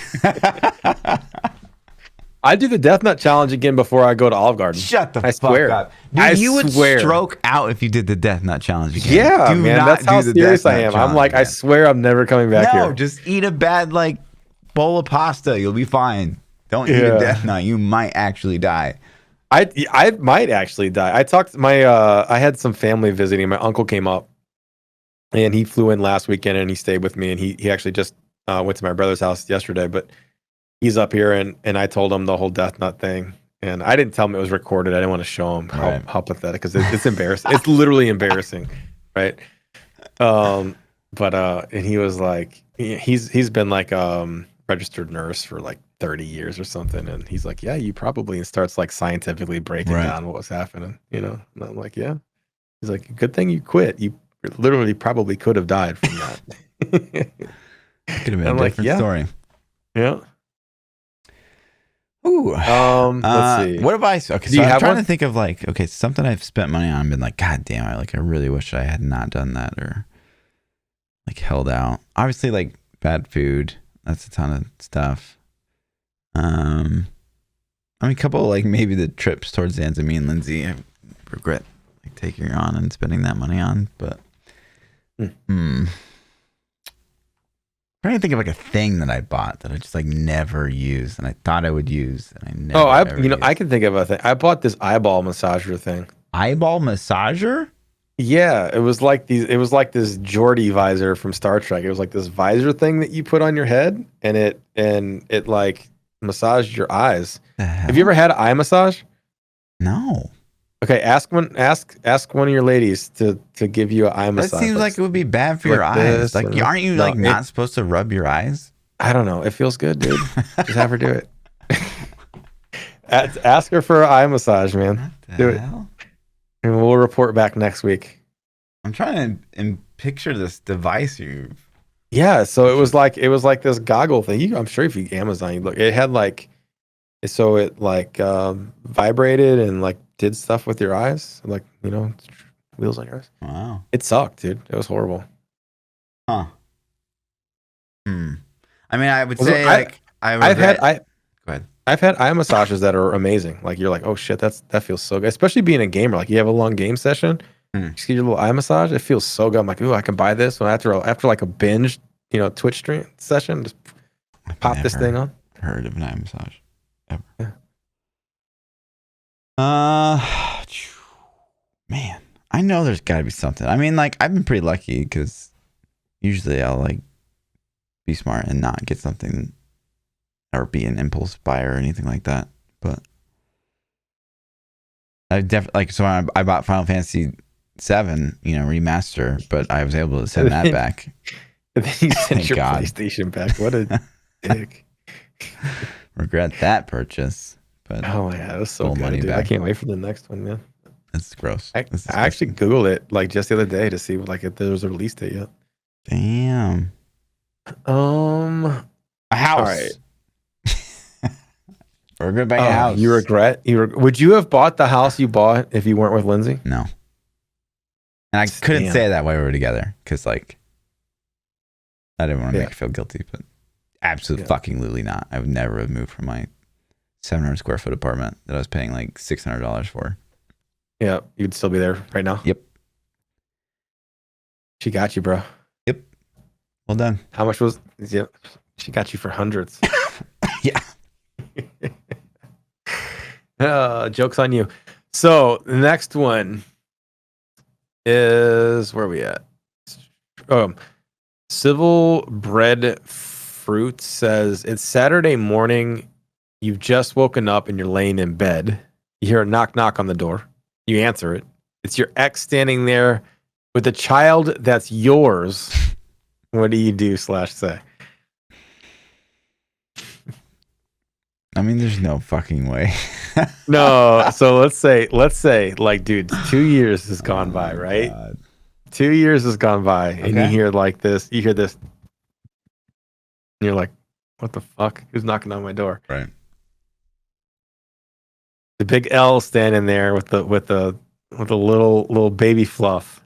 I'd do the Death Nut Challenge again before I go to Olive Garden. Shut the I swear. fuck up. Dude, you would swear. stroke out if you did the Death Nut Challenge again. Yeah, do man. not That's how do the serious Death I Nut am. I'm Challenge like, again. I swear I'm never coming back here. No, just eat a bad like bowl of pasta. You'll be fine. Don't eat a Death Nut. You might actually die. I might actually die. I talked to my I had some family visiting. My uncle came up and he flew in last weekend and he stayed with me, and he actually just went to my brother's house yesterday, but he's up here and I told him the whole Death Nut thing. And I didn't tell him it was recorded. I didn't want to show him how pathetic, because it's embarrassing. It's literally embarrassing, right? But and he was like, he's been like registered nurse for like 30 years or something, and he's like, yeah, you probably, and starts like scientifically breaking down what was happening, you know. And I'm like, yeah. He's like, good thing you quit. You literally probably could have died from that. Could have been a different story. Yeah. Ooh. Let's see. What have I? Okay, Do so you I'm have trying one? to think of like, okay, something I've spent money on and been like, God damn, I really wish I had not done that, or like held out. Obviously, like bad food. That's a ton of stuff. I mean, a couple of, like maybe the trips towards Zanza, me and Lindsay, I regret like taking her on and spending that money on, but trying to think of like a thing that I bought that I just like never used and I thought I would use and I never. You know, I can think of a thing. I bought this eyeball massager thing. Eyeball massager? Yeah, it was like this Geordie visor from Star Trek. It was like this visor thing that you put on your head, and it like massaged your eyes. Have you ever had an eye massage? No. Okay, ask one of your ladies to give you an eye massage. That seems like it would be bad for your eyes. Like, aren't you like not supposed to rub your eyes? I don't know. It feels good, dude. Just have her do it. Ask her for an eye massage, man. Do it. And we'll report back next week. I'm trying to picture this device you. Yeah, so it was like this goggle thing. I'm sure if you Amazon, you look, it had like, so it like vibrated and like did stuff with your eyes, like, you know, wheels on your eyes. Wow. It sucked, dude. It was horrible. Huh. I mean, I would say go ahead. I've had eye massages that are amazing. Like, you're like, oh shit, that feels so good. Especially being a gamer, like you have a long game session, just get your little eye massage. It feels so good. I'm like, ooh, I can buy this. And after like a binge, you know, Twitch stream session, just pop this thing on. Heard of an eye massage ever? Yeah. Man, I know there's got to be something. I mean, like, I've been pretty lucky because usually I'll like be smart and not get something or be an impulse buyer or anything like that. But I definitely like, so I bought Final Fantasy 7, remaster, but I was able to send that back. And then you sent Thank your God. PlayStation back. What a dick. Regret that purchase. But Oh my god, it was so full good, money dude. I back. can't wait for the next one, man. That's gross. I That's actually disgusting. Googled it like just the other day to see like if there was a release date yet. Damn. A house. All right. We're good buying a house. You regret? Would you have bought the house you bought if you weren't with Lindsay? No. And I couldn't Damn. say that while we were together because, like, I didn't want to Yeah. make her feel guilty, but absolutely fucking literally not. I would never have moved from my 700 square foot apartment that I was paying like $600 for. Yeah, you'd still be there right now. Yep. She got you, bro. Yep. Well done. How much was? Yeah, she got you for hundreds. Yeah. Joke's on you. So the next one is where are we at? Civil Bread Fruit says it's Saturday morning. You've just woken up and you're laying in bed. You hear a knock knock on the door. You answer it. It's your ex standing there with a child that's yours. What do you do/say? I mean, there's no fucking way. No, so let's say, like, dude, 2 years has gone by, right? God. 2 years has gone by, and you Okay. hear like this. You hear this, and you're like, "What the fuck? Who's knocking on my door?" Right. The big L standing there with the little baby Fluff,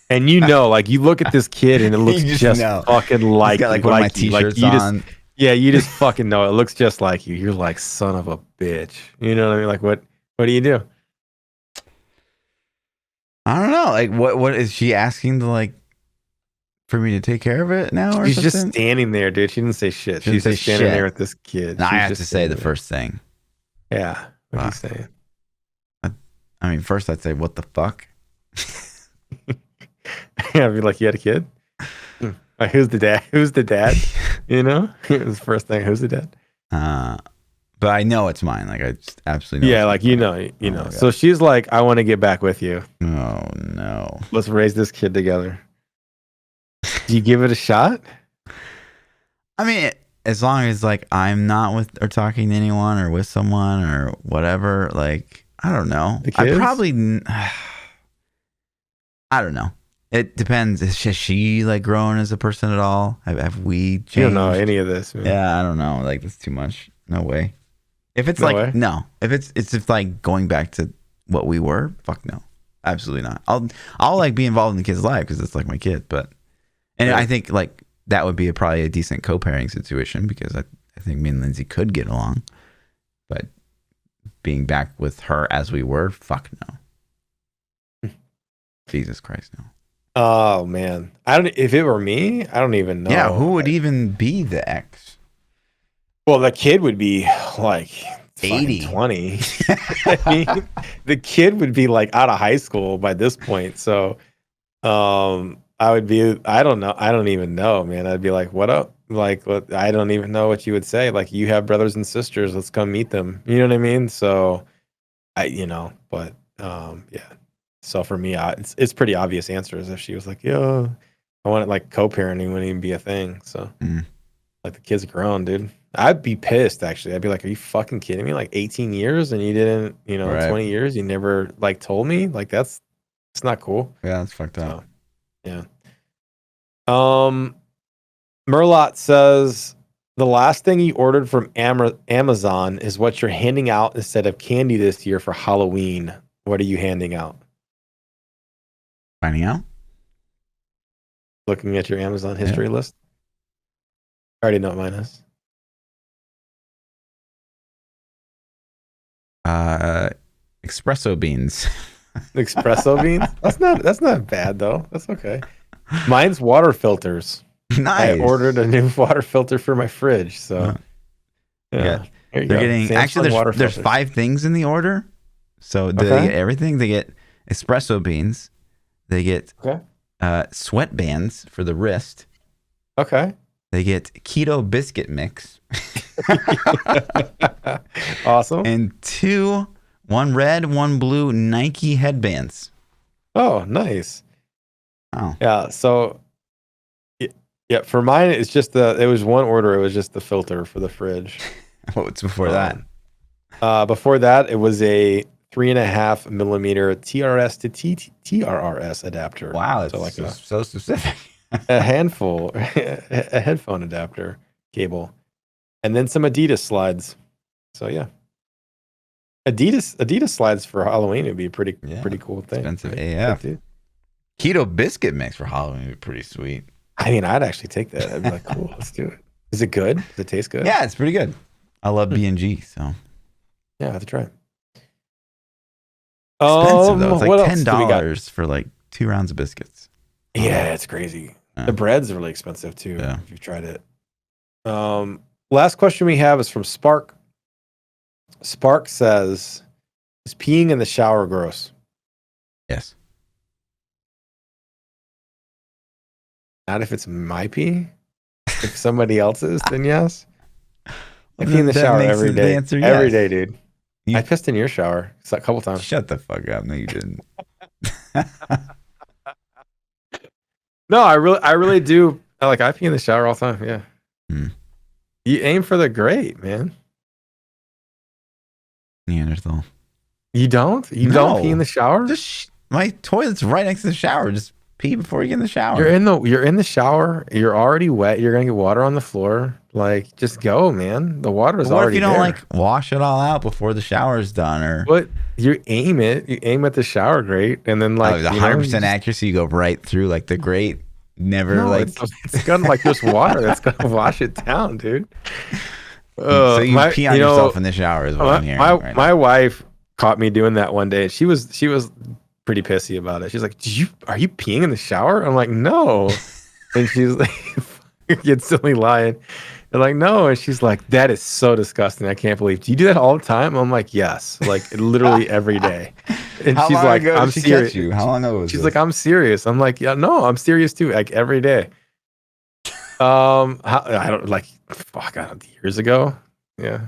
and like you look at this kid, and it looks You just know. fucking He's like got like you, one of my like you. Like, t-shirts you on. you just fucking know it looks just like you. You're like, son of a bitch. You know what I mean? Like, what do you do? I don't know. Like, what is she asking to, like, for me to take care of it now or She's something? just standing there, dude. She didn't say shit. She didn't She's just say standing shit. there with this kid. And I She's have just to say the standing there. first thing. Yeah. What are you Fuck. saying? I mean, first I'd say, what the fuck? Yeah, I'd be like, you had a kid? Like, who's the dad? Who's the dad? You know? It was the first thing. Who's the dad? But I know it's mine. Like, I just absolutely know. Yeah, like, you know. my So God. she's like, I want to get back with you. Oh, no. Let's raise this kid together. Do you give it a shot? I mean, as long as, like, I'm not with or talking to anyone or with someone or whatever, like, I don't know. The I kids? probably, I don't know. It depends. Has she, like, grown as a person at all? Have we changed? You don't know any of this, man. Yeah, I don't know. Like, that's too much. No way. If it's No like way? no, if it's just like going back to what we were, fuck no, absolutely not. I'll like be involved in the kid's life because it's like my kid. But Right. I think like that would be probably a decent co-parenting situation because I think me and Lindsay could get along. But being back with her as we were, fuck no. Jesus Christ, no. Oh man, I don't. If it were me, I don't even know. Yeah, who would even be the ex? Well, the kid would be like 80. 20. I mean, the kid would be like out of high school by this point. So, I would be. I don't know. I don't even know, man. I'd be like, "What up?" Like, I don't even know what you would say. Like, you have brothers and sisters. Let's come meet them. You know what I mean? So, but yeah. So for me, it's pretty obvious answers. If she was like, "Yeah, I want it," like co-parenting wouldn't even be a thing. So, like the kid's grown, dude. I'd be pissed actually. I'd be like, "Are you fucking kidding me? Like 18 years and you didn't, Right. 20 years, you never like told me? Like it's not cool." Yeah, that's fucked up. So, yeah. Merlot says the last thing you ordered from Amazon is what you're handing out instead of candy this year for Halloween. What are you handing out? Finding out. Looking at your Amazon history list. I already know what mine is. Espresso beans. Espresso beans? That's not bad though. That's okay. Mine's water filters. Nice. I ordered a new water filter for my fridge. So Yeah. Here you They're go. getting Samsung actually water there's filters. 5 things in the order. So do they Okay. get everything? They get espresso beans. They get Okay. sweatbands for the wrist. Okay. They get keto biscuit mix. Awesome. And one red, one blue Nike headbands. Oh, nice. Oh. Yeah. So, yeah, for mine, it's just it was one order. It was just the filter for the fridge. What's before that? Before that, it was a 3.5 millimeter TRS to TRRS adapter. Wow. It's so like so specific. a handful, a headphone adapter cable, and then some Adidas slides. So yeah, Adidas slides for Halloween would be a pretty cool thing. Expensive right? AF. Keto biscuit mix for Halloween would be pretty sweet. I mean, I'd actually take that. I'd be like, cool, let's do it. Is it good? Does it taste good? Yeah, it's pretty good. I love B&G, so yeah, I have to try it. Expensive though. It's like $10 for like 2 rounds of biscuits. Yeah, it's crazy. The bread's really expensive too. Yeah. If you've tried it. Last question we have is from Spark. Spark says, "Is peeing in the shower gross?" Yes. Not if it's my pee. If somebody else's, then yes. I pee in the shower every day. Every day, dude. I pissed in your shower a couple times. Shut the fuck up. No, you didn't. No, I really do. I pee in the shower all the time. Yeah. You aim for the great, man. Neanderthal. You don't? You don't pee in the shower? My toilet's right next to the shower. Just pee before you get in the shower. You're in the shower. You're already wet. You're gonna get water on the floor. Like, just go, man. The water is already there. What if you don't wash it all out before the shower's done? Or what? You aim at the shower grate, and then 100% accuracy. You go right through the grate. Never it's gonna just water. That's gonna wash it down, dude. So you pee on yourself in the shower is what I'm hearing. My wife caught me doing that one day. She was pretty pissy about it. She's like, are you peeing in the shower? I'm like, no. And she's like, you're silly lying. And like, no. And she's like, that is so disgusting. I can't believe. Do you do that all the time? I'm like, yes. Literally every day. And How she's long like, ago I'm did she serious. catch you? How long ago was She's this? like, I'm serious. I'm like, yeah, no, I'm serious too. Like every day. I don't years ago. Yeah.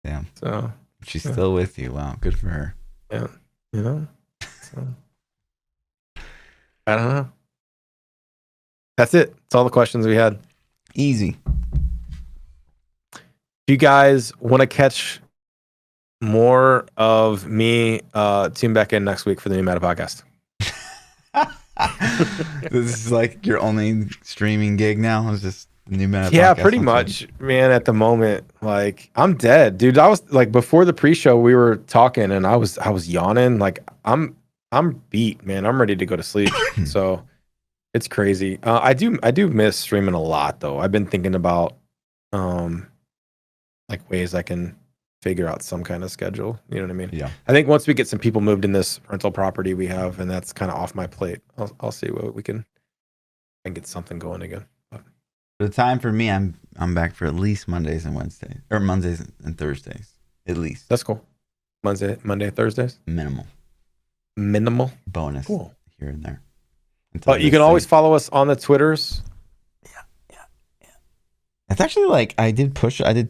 Damn. So she's still with you. Wow. Good for her. Yeah. So, I don't know. That's it. That's all the questions we had. Easy. If you guys want to catch more of me, tune back in next week for the new Meta podcast. This is your only streaming gig now? It's just the new Meta podcast? Yeah, pretty much, man. At the moment, I'm dead, dude. I was before the pre-show, we were talking, and I was yawning. I'm beat, man. I'm ready to go to sleep. So it's crazy. I do miss streaming a lot, though. I've been thinking about ways I can figure out some kind of schedule. You know what I mean? Yeah. I think once we get some people moved in this rental property we have, and that's kind of off my plate, I'll see what we can and get something going again. But the time for me, I'm back for at least Mondays and Wednesdays, or Mondays and Thursdays, at least. That's cool. Monday, Thursdays. Minimal bonus. Cool. Here and there. But you can always follow us on the Twitters. It's actually I did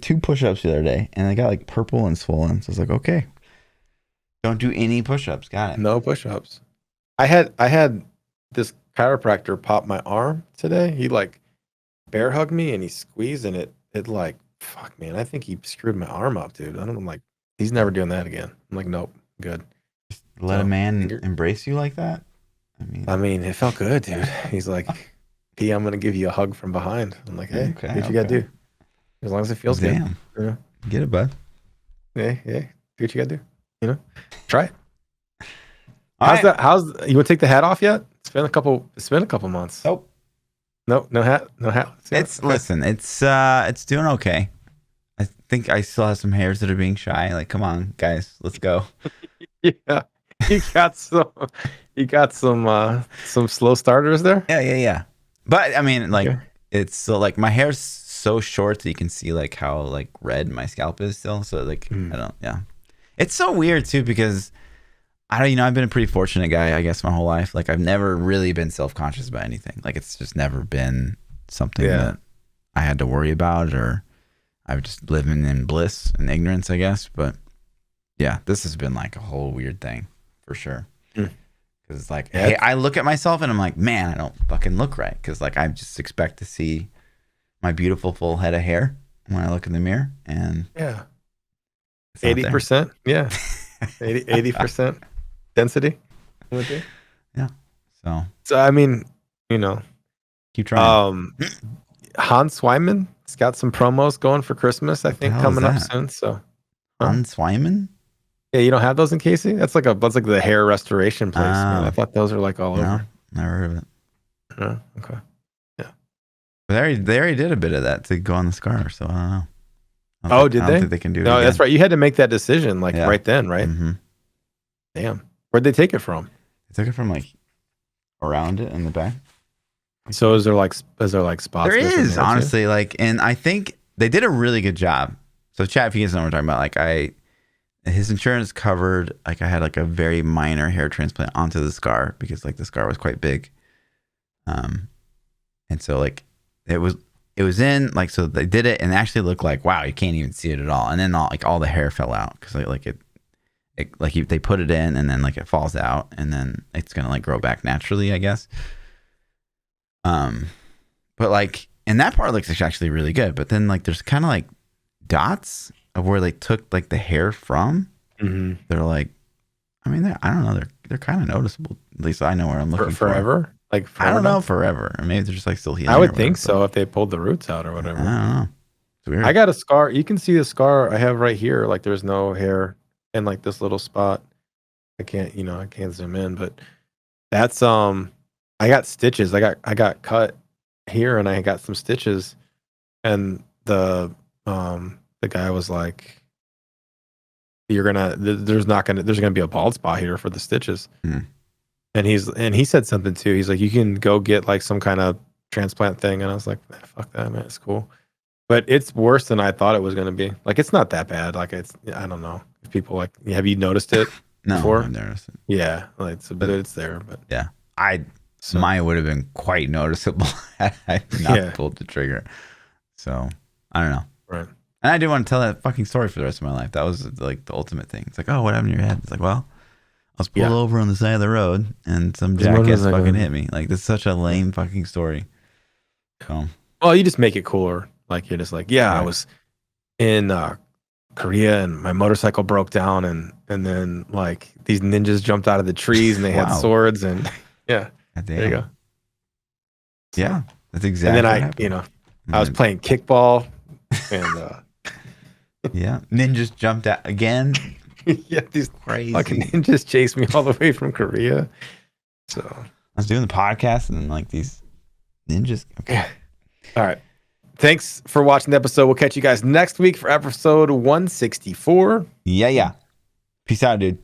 2 push-ups the other day, and I got purple and swollen. So I was like, okay, don't do any push-ups. Got it. No push-ups. I had this chiropractor pop my arm today. He bear hugged me and he squeezed, and it fuck, man. I think he screwed my arm up, dude. I'm like, he's never doing that again. I'm like, nope, good. Just let a man embrace you like that. I mean, it felt good, dude. He's like, P, I'm gonna give you a hug from behind. I'm like, hey, do what you gotta do. As long as it feels good. Yeah. Get it, bud. Yeah. Do what you gotta do. Try it. You want to take the hat off yet? It's been a couple months. Nope. No hat. Listen, it's doing okay. I think I still have some hairs that are being shy. Come on, guys, let's go. Yeah. You got some slow starters there? Yeah. But I mean, it's still my hair's so short that you can see how red my scalp is still. So I don't. Yeah, it's so weird too because I've been a pretty fortunate guy, I guess, my whole life. Like I've never really been self-conscious about anything. Like it's just never been something that I had to worry about, or I was just living in bliss and ignorance, I guess. But yeah, this has been like a whole weird thing for sure. Because it's like, hey, I look at myself and I'm like, man, I don't fucking look right. Because like I just expect to see my beautiful full head of hair when I look in the mirror, and 80%, 80% density. Yeah. So I mean, keep trying. Hans Wyman has got some promos going for Christmas, I think, coming up soon. So Hans Wyman? Yeah, you don't have those in Casey? That's like the hair restoration place. Man. I thought those are like all over. Never heard of it. Okay. Yeah. But they already did a bit of that to go on the scar, so I don't know. Did they? I don't think they can do it. No, again. That's right. You had to make that decision right then, right? Mm-hmm. Damn. Where'd they take it from? They took it from like around it in the back. So is there like spots? There is, honestly, like, and I think they did a really good job. So chat, if you guys know what we're talking about, like his insurance covered, like I had like a very minor hair transplant onto the scar because like the scar was quite big. And so like it was in like, so they did it and it actually looked like, wow, you can't even see it at all. And then all the hair fell out because they put it in and then like it falls out and then it's going to like grow back naturally, I guess. But like, and that part looks actually really good, but then like there's kind of like dots of where they took like the hair from. Mm-hmm. They're like, I mean, I don't know, they're kind of noticeable. At least I know where I'm looking forever. For. Like I don't know, forever. Or maybe they're just like still healing. I would think so if they pulled the roots out or whatever. I don't know. It's weird. I got a scar. You can see the scar I have right here. Like there's no hair in like this little spot. I can't zoom in, but that's I got stitches. I got cut here and I got some stitches, and the guy was like, there's gonna be a bald spot here for the stitches. And he said something too. He's like, you can go get like some kind of transplant thing. And I was like, fuck that, man. It's cool. But it's worse than I thought it was going to be. Like, it's not that bad. Like, I don't know if people like, have you noticed it before? I've noticed it. Yeah. Like, it's there, but yeah, mine would have been quite noticeable had I not pulled the trigger. So I don't know. Right. And I didn't want to tell that fucking story for the rest of my life. That was like the ultimate thing. It's like, oh, what happened to your head? It's like, well, I was pulled over on the side of the road and some jackass fucking hit me. Like, that's such a lame fucking story. So, well, you just make it cooler. Like, you're just like, I was in Korea and my motorcycle broke down and then like these ninjas jumped out of the trees and they had swords and there you go. Yeah, that's exactly. And then I was playing kickball and ninjas jumped out again. Yeah, these crazy fucking ninjas chased me all the way from Korea. So I was doing the podcast and then like these ninjas. Okay. All right. Thanks for watching the episode. We'll catch you guys next week for episode 164. Yeah. Peace out, dude.